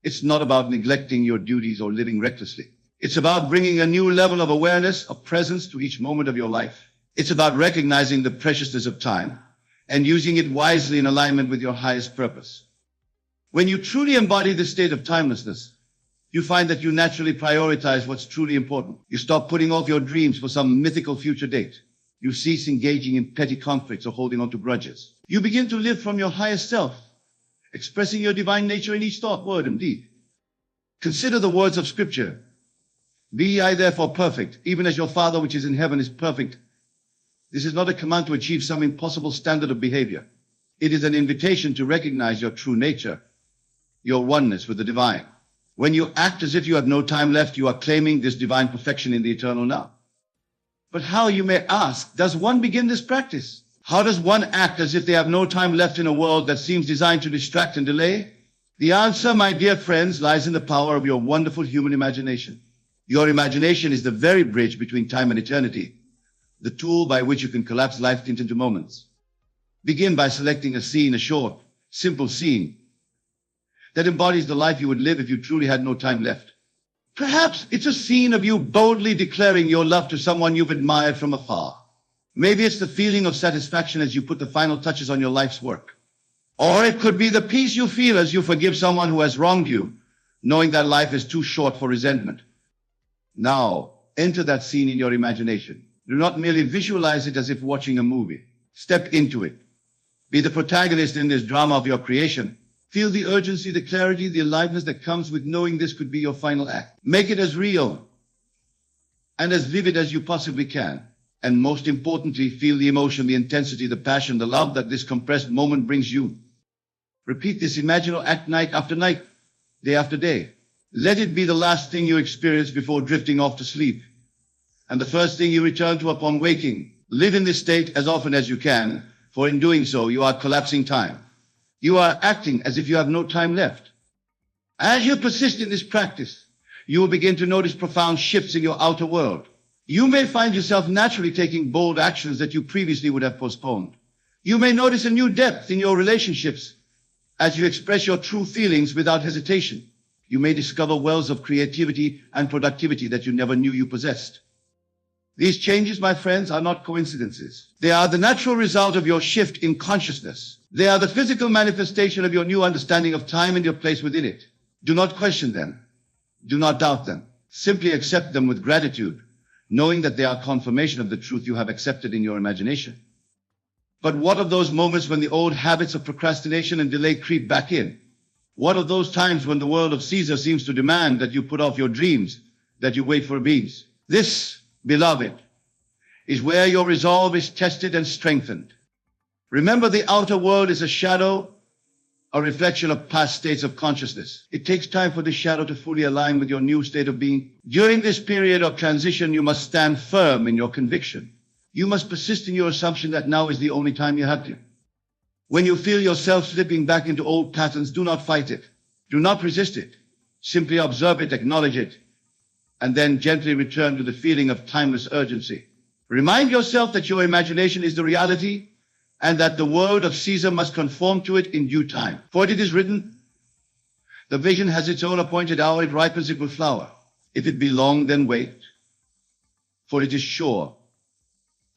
It's not about neglecting your duties or living recklessly. It's about bringing a new level of awareness, of presence to each moment of your life. It's about recognizing the preciousness of time and using it wisely in alignment with your highest purpose. When you truly embody this state of timelessness, you find that you naturally prioritize what's truly important. You stop putting off your dreams for some mythical future date. You cease engaging in petty conflicts or holding on to grudges. You begin to live from your highest self, expressing your divine nature in each thought, word, and deed. Consider the words of Scripture. Be ye therefore perfect, even as your Father which is in heaven is perfect. This is not a command to achieve some impossible standard of behavior. It is an invitation to recognize your true nature, your oneness with the divine. When you act as if you have no time left, you are claiming this divine perfection in the eternal now. But how, you may ask, does one begin this practice? How does one act as if they have no time left in a world that seems designed to distract and delay? The answer, my dear friends, lies in the power of your wonderful human imagination. Your imagination is the very bridge between time and eternity, the tool by which you can collapse life into moments. Begin by selecting a scene, a short, simple scene that embodies the life you would live if you truly had no time left. Perhaps it's a scene of you boldly declaring your love to someone you've admired from afar. Maybe it's the feeling of satisfaction as you put the final touches on your life's work. Or it could be the peace you feel as you forgive someone who has wronged you, knowing that life is too short for resentment. Now, enter that scene in your imagination. Do not merely visualize it as if watching a movie. Step into it. Be the protagonist in this drama of your creation. Feel the urgency, the clarity, the aliveness that comes with knowing this could be your final act. Make it as real and as vivid as you possibly can. And most importantly, feel the emotion, the intensity, the passion, the love that this compressed moment brings you. Repeat this imaginal act night after night, day after day. Let it be the last thing you experience before drifting off to sleep, and the first thing you return to upon waking. Live in this state as often as you can, for in doing so, you are collapsing time. You are acting as if you have no time left. As you persist in this practice, you will begin to notice profound shifts in your outer world. You may find yourself naturally taking bold actions that you previously would have postponed. You may notice a new depth in your relationships as you express your true feelings without hesitation. You may discover wells of creativity and productivity that you never knew you possessed. These changes, my friends, are not coincidences. They are the natural result of your shift in consciousness. They are the physical manifestation of your new understanding of time and your place within it. Do not question them. Do not doubt them. Simply accept them with gratitude, knowing that they are confirmation of the truth you have accepted in your imagination. But what of those moments when the old habits of procrastination and delay creep back in? What of those times when the world of Caesar seems to demand that you put off your dreams, that you wait for beans? This, beloved, is where your resolve is tested and strengthened. Remember, the outer world is a shadow, a reflection of past states of consciousness. It takes time for this shadow to fully align with your new state of being. During this period of transition, you must stand firm in your conviction. You must persist in your assumption that now is the only time you have to. When you feel yourself slipping back into old patterns, do not fight it. Do not resist it. Simply observe it, acknowledge it, and then gently return to the feeling of timeless urgency. Remind yourself that your imagination is the reality and that the word of Caesar must conform to it in due time. For it is written, the vision has its own appointed hour, it ripens, it will flower. If it be long, then wait, for it is sure,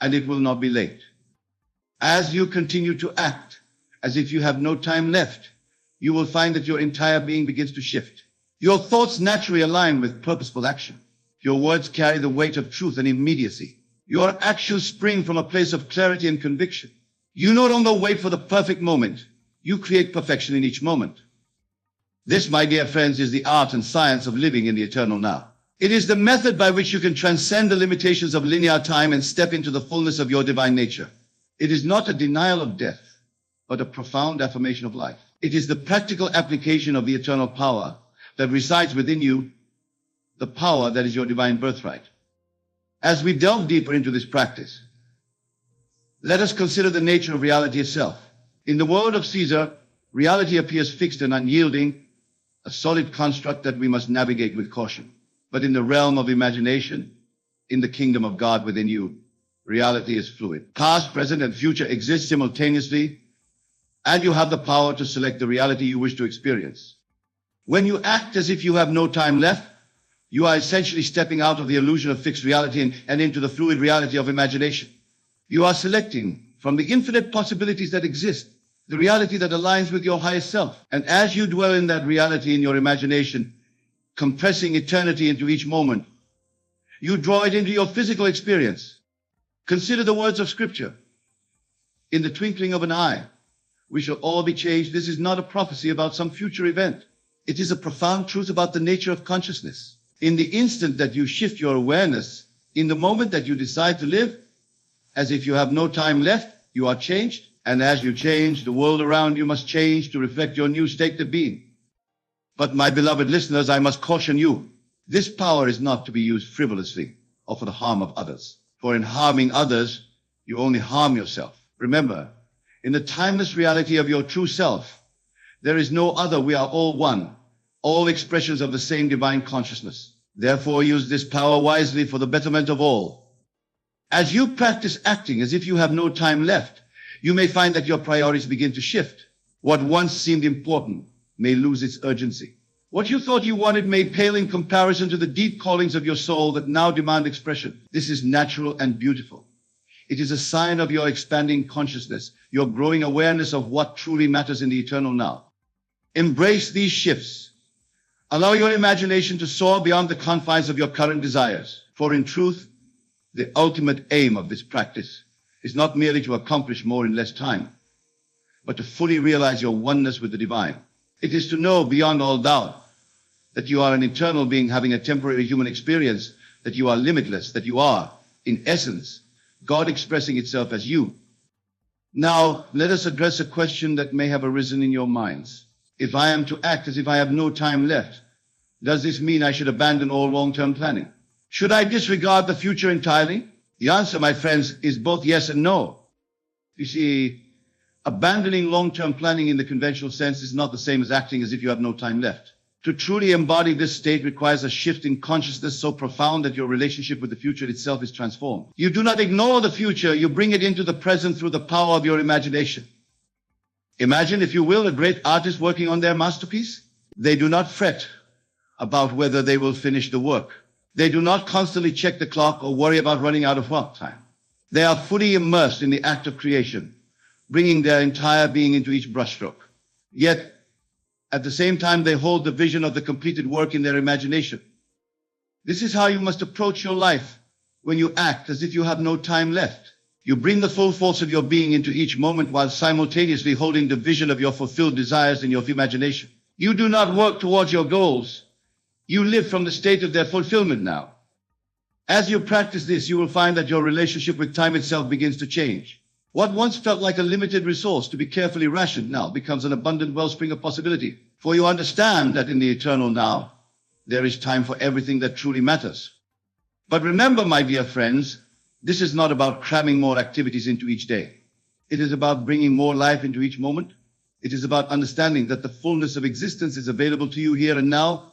and it will not be late. As you continue to act as if you have no time left, you will find that your entire being begins to shift. Your thoughts naturally align with purposeful action. Your words carry the weight of truth and immediacy. Your actions spring from a place of clarity and conviction. You no longer wait for the perfect moment. You create perfection in each moment. This, my dear friends, is the art and science of living in the eternal now. It is the method by which you can transcend the limitations of linear time and step into the fullness of your divine nature. It is not a denial of death, but a profound affirmation of life. It is the practical application of the eternal power that resides within you, the power that is your divine birthright. As we delve deeper into this practice, let us consider the nature of reality itself. In the world of Caesar, reality appears fixed and unyielding, a solid construct that we must navigate with caution. But in the realm of imagination, in the kingdom of God within you, reality is fluid. Past, present, and future exist simultaneously, and you have the power to select the reality you wish to experience. When you act as if you have no time left, you are essentially stepping out of the illusion of fixed reality and into the fluid reality of imagination. You are selecting from the infinite possibilities that exist, the reality that aligns with your highest self. And as you dwell in that reality in your imagination, compressing eternity into each moment, you draw it into your physical experience. Consider the words of Scripture. In the twinkling of an eye, we shall all be changed. This is not a prophecy about some future event. It is a profound truth about the nature of consciousness. In the instant that you shift your awareness, in the moment that you decide to live, as if you have no time left, you are changed. And as you change, the world around you must change to reflect your new state of being. But my beloved listeners, I must caution you. This power is not to be used frivolously or for the harm of others. For in harming others, you only harm yourself. Remember, in the timeless reality of your true self, there is no other. We are all one, all expressions of the same divine consciousness. Therefore, use this power wisely for the betterment of all. As you practice acting as if you have no time left, you may find that your priorities begin to shift. What once seemed important may lose its urgency. What you thought you wanted may pale in comparison to the deep callings of your soul that now demand expression. This is natural and beautiful. It is a sign of your expanding consciousness, your growing awareness of what truly matters in the eternal now. Embrace these shifts. Allow your imagination to soar beyond the confines of your current desires. For in truth, the ultimate aim of this practice is not merely to accomplish more in less time, but to fully realize your oneness with the divine. It is to know beyond all doubt that you are an eternal being having a temporary human experience, that you are limitless, that you are, in essence, God expressing itself as you. Now, let us address a question that may have arisen in your minds. If I am to act as if I have no time left, does this mean I should abandon all long-term planning? Should I disregard the future entirely? The answer, my friends, is both yes and no. You see, abandoning long-term planning in the conventional sense is not the same as acting as if you have no time left. To truly embody this state requires a shift in consciousness so profound that your relationship with the future itself is transformed. You do not ignore the future, you bring it into the present through the power of your imagination. Imagine, if you will, a great artist working on their masterpiece. They do not fret about whether they will finish the work. They do not constantly check the clock or worry about running out of work time. They are fully immersed in the act of creation, bringing their entire being into each brushstroke. Yet, at the same time, they hold the vision of the completed work in their imagination. This is how you must approach your life when you act as if you have no time left. You bring the full force of your being into each moment while simultaneously holding the vision of your fulfilled desires in your imagination. You do not work towards your goals. You live from the state of their fulfillment now. As you practice this, you will find that your relationship with time itself begins to change. What once felt like a limited resource to be carefully rationed now becomes an abundant wellspring of possibility. For you understand that in the eternal now, there is time for everything that truly matters. But remember, my dear friends, this is not about cramming more activities into each day. It is about bringing more life into each moment. It is about understanding that the fullness of existence is available to you here and now,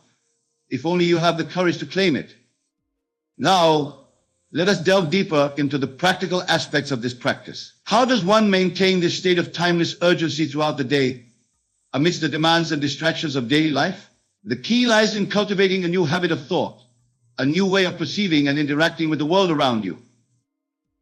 if only you have the courage to claim it. Now, let us delve deeper into the practical aspects of this practice. How does one maintain this state of timeless urgency throughout the day, amidst the demands and distractions of daily life? The key lies in cultivating a new habit of thought, a new way of perceiving and interacting with the world around you.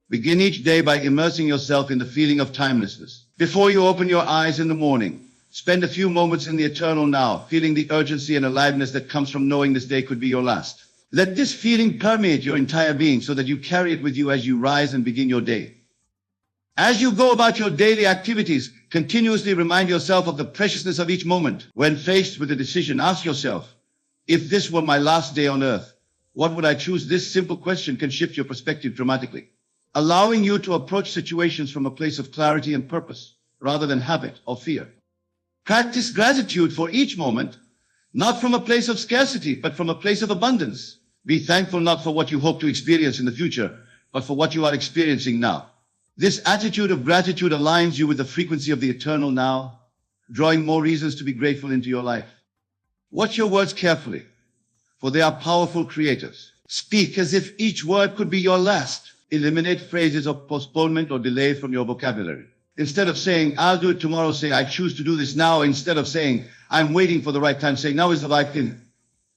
Begin each day by immersing yourself in the feeling of timelessness. Before you open your eyes in the morning, spend a few moments in the eternal now, feeling the urgency and aliveness that comes from knowing this day could be your last. Let this feeling permeate your entire being so that you carry it with you as you rise and begin your day. As you go about your daily activities, continuously remind yourself of the preciousness of each moment. When faced with a decision, ask yourself, if this were my last day on earth, what would I choose? This simple question can shift your perspective dramatically, allowing you to approach situations from a place of clarity and purpose, rather than habit or fear. Practice gratitude for each moment, not from a place of scarcity, but from a place of abundance. Be thankful not for what you hope to experience in the future, but for what you are experiencing now. This attitude of gratitude aligns you with the frequency of the eternal now, drawing more reasons to be grateful into your life. Watch your words carefully, for they are powerful creators. Speak as if each word could be your last. Eliminate phrases of postponement or delay from your vocabulary. Instead of saying, I'll do it tomorrow, say, I choose to do this now. Instead of saying, I'm waiting for the right time, say, now is the right thing.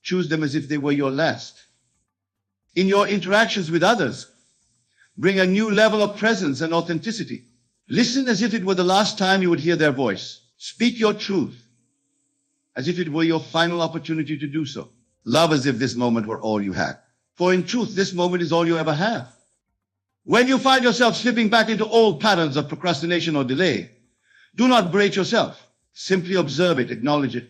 Choose them as if they were your last. In your interactions with others, bring a new level of presence and authenticity. Listen as if it were the last time you would hear their voice. Speak your truth as if it were your final opportunity to do so. Love as if this moment were all you had. For in truth, this moment is all you ever have. When you find yourself slipping back into old patterns of procrastination or delay, do not berate yourself. Simply observe it, acknowledge it,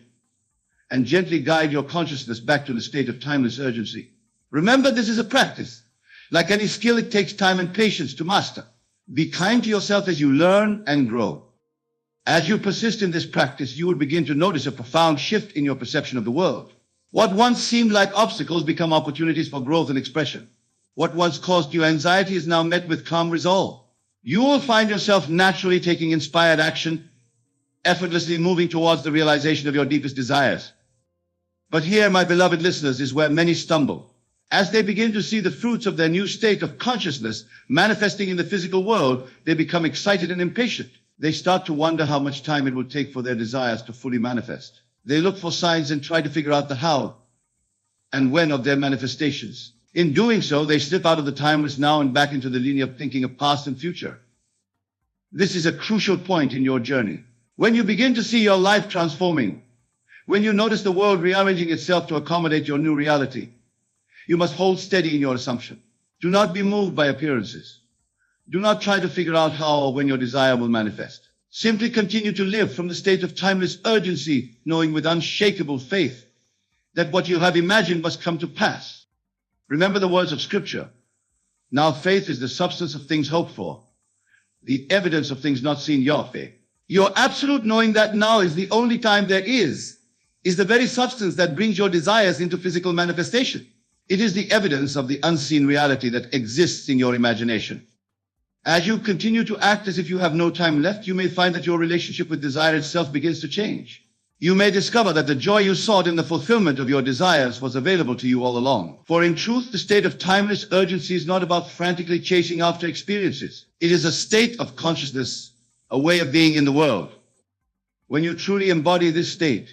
and gently guide your consciousness back to the state of timeless urgency. Remember, this is a practice. Like any skill, it takes time and patience to master. Be kind to yourself as you learn and grow. As you persist in this practice, you will begin to notice a profound shift in your perception of the world. What once seemed like obstacles become opportunities for growth and expression. What once caused you anxiety is now met with calm resolve. You will find yourself naturally taking inspired action, effortlessly moving towards the realization of your deepest desires. But here, my beloved listeners, is where many stumble. As they begin to see the fruits of their new state of consciousness manifesting in the physical world, they become excited and impatient. They start to wonder how much time it will take for their desires to fully manifest. They look for signs and try to figure out the how and when of their manifestations. In doing so, they slip out of the timeless now and back into the linear thinking of past and future. This is a crucial point in your journey. When you begin to see your life transforming, when you notice the world rearranging itself to accommodate your new reality, you must hold steady in your assumption. Do not be moved by appearances. Do not try to figure out how or when your desire will manifest. Simply continue to live from the state of timeless urgency, knowing with unshakable faith that what you have imagined must come to pass. Remember the words of Scripture. Now faith is the substance of things hoped for, the evidence of things not seen, your faith. Your absolute knowing that now is the only time there is the very substance that brings your desires into physical manifestation. It is the evidence of the unseen reality that exists in your imagination. As you continue to act as if you have no time left, you may find that your relationship with desire itself begins to change. You may discover that the joy you sought in the fulfillment of your desires was available to you all along. For in truth, the state of timeless urgency is not about frantically chasing after experiences. It is a state of consciousness, a way of being in the world. When you truly embody this state,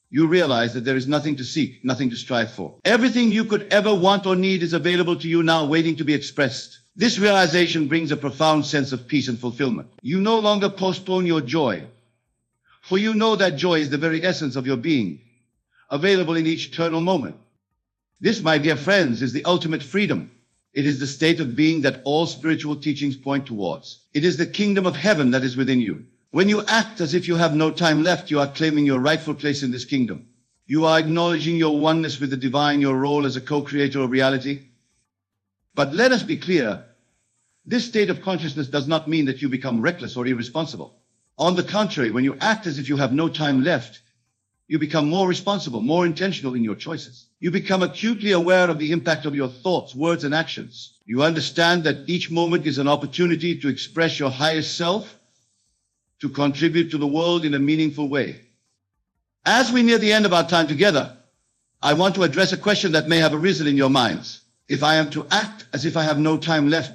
you realize that there is nothing to seek, nothing to strive for. Everything you could ever want or need is available to you now, waiting to be expressed. This realization brings a profound sense of peace and fulfillment. You no longer postpone your joy, for you know that joy is the very essence of your being, available in each eternal moment. This, my dear friends, is the ultimate freedom. It is the state of being that all spiritual teachings point towards. It is the kingdom of heaven that is within you. When you act as if you have no time left, you are claiming your rightful place in this kingdom. You are acknowledging your oneness with the divine, your role as a co-creator of reality. But let us be clear, this state of consciousness does not mean that you become reckless or irresponsible. On the contrary, when you act as if you have no time left, you become more responsible, more intentional in your choices. You become acutely aware of the impact of your thoughts, words, and actions. You understand that each moment is an opportunity to express your highest self, to contribute to the world in a meaningful way. As we near the end of our time together, I want to address a question that may have arisen in your minds. If I am to act as if I have no time left,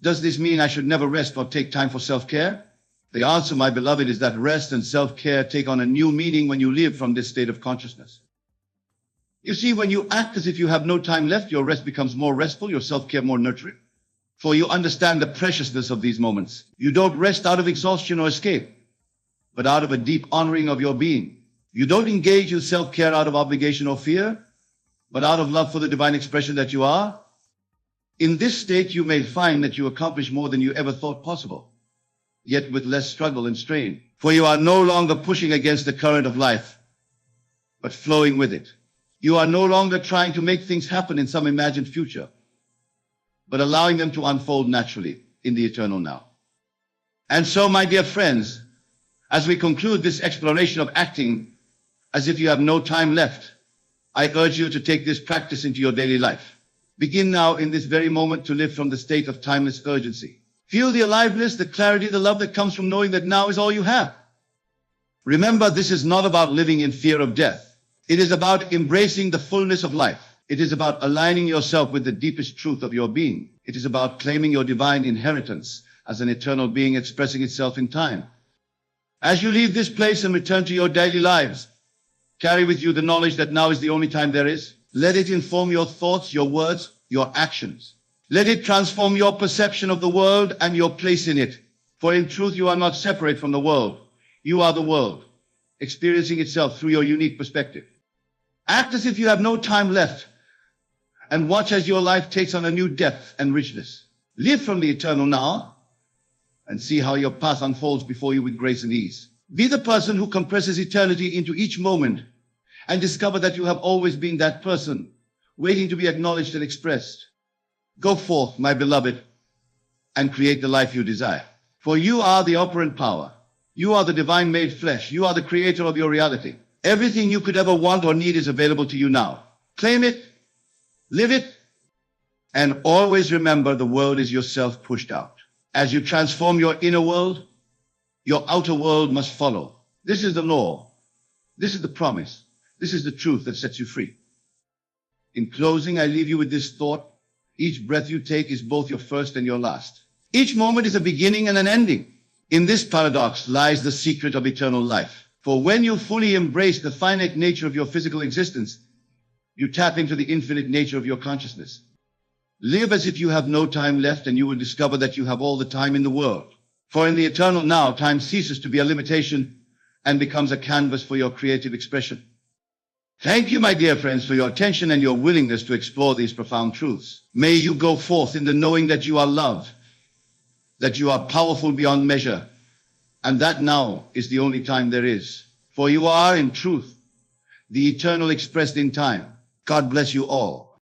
does this mean I should never rest or take time for self-care? The answer, my beloved, is that rest and self-care take on a new meaning when you live from this state of consciousness. You see, when you act as if you have no time left, your rest becomes more restful, your self-care more nurturing. For you understand the preciousness of these moments. You don't rest out of exhaustion or escape, but out of a deep honoring of your being. You don't engage in self-care out of obligation or fear, but out of love for the divine expression that you are. In this state, you may find that you accomplish more than you ever thought possible, yet with less struggle and strain. For you are no longer pushing against the current of life, but flowing with it. You are no longer trying to make things happen in some imagined future, but allowing them to unfold naturally in the eternal now. And so, my dear friends, as we conclude this exploration of acting as if you have no time left, I urge you to take this practice into your daily life. Begin now in this very moment to live from the state of timeless urgency. Feel the aliveness, the clarity, the love that comes from knowing that now is all you have. Remember, this is not about living in fear of death. It is about embracing the fullness of life. It is about aligning yourself with the deepest truth of your being. It is about claiming your divine inheritance as an eternal being expressing itself in time. As you leave this place and return to your daily lives, carry with you the knowledge that now is the only time there is. Let it inform your thoughts, your words, your actions. Let it transform your perception of the world and your place in it. For in truth, you are not separate from the world. You are the world, experiencing itself through your unique perspective. Act as if you have no time left, and watch as your life takes on a new depth and richness. Live from the eternal now, and see how your path unfolds before you with grace and ease. Be the person who compresses eternity into each moment, and discover that you have always been that person, waiting to be acknowledged and expressed. Go forth, my beloved, and create the life you desire. For you are the operant power. You are the divine made flesh. You are the creator of your reality. Everything you could ever want or need is available to you now. Claim it, live it, and always remember the world is yourself pushed out. As you transform your inner world, your outer world must follow. This is the law. This is the promise. This is the truth that sets you free. In closing, I leave you with this thought. Each breath you take is both your first and your last. Each moment is a beginning and an ending. In this paradox lies the secret of eternal life. For when you fully embrace the finite nature of your physical existence, you tap into the infinite nature of your consciousness. Live as if you have no time left, and you will discover that you have all the time in the world. For in the eternal now, time ceases to be a limitation and becomes a canvas for your creative expression. Thank you, my dear friends, for your attention and your willingness to explore these profound truths. May you go forth in the knowing that you are loved, that you are powerful beyond measure, and that now is the only time there is. For you are, in truth, the eternal expressed in time. God bless you all.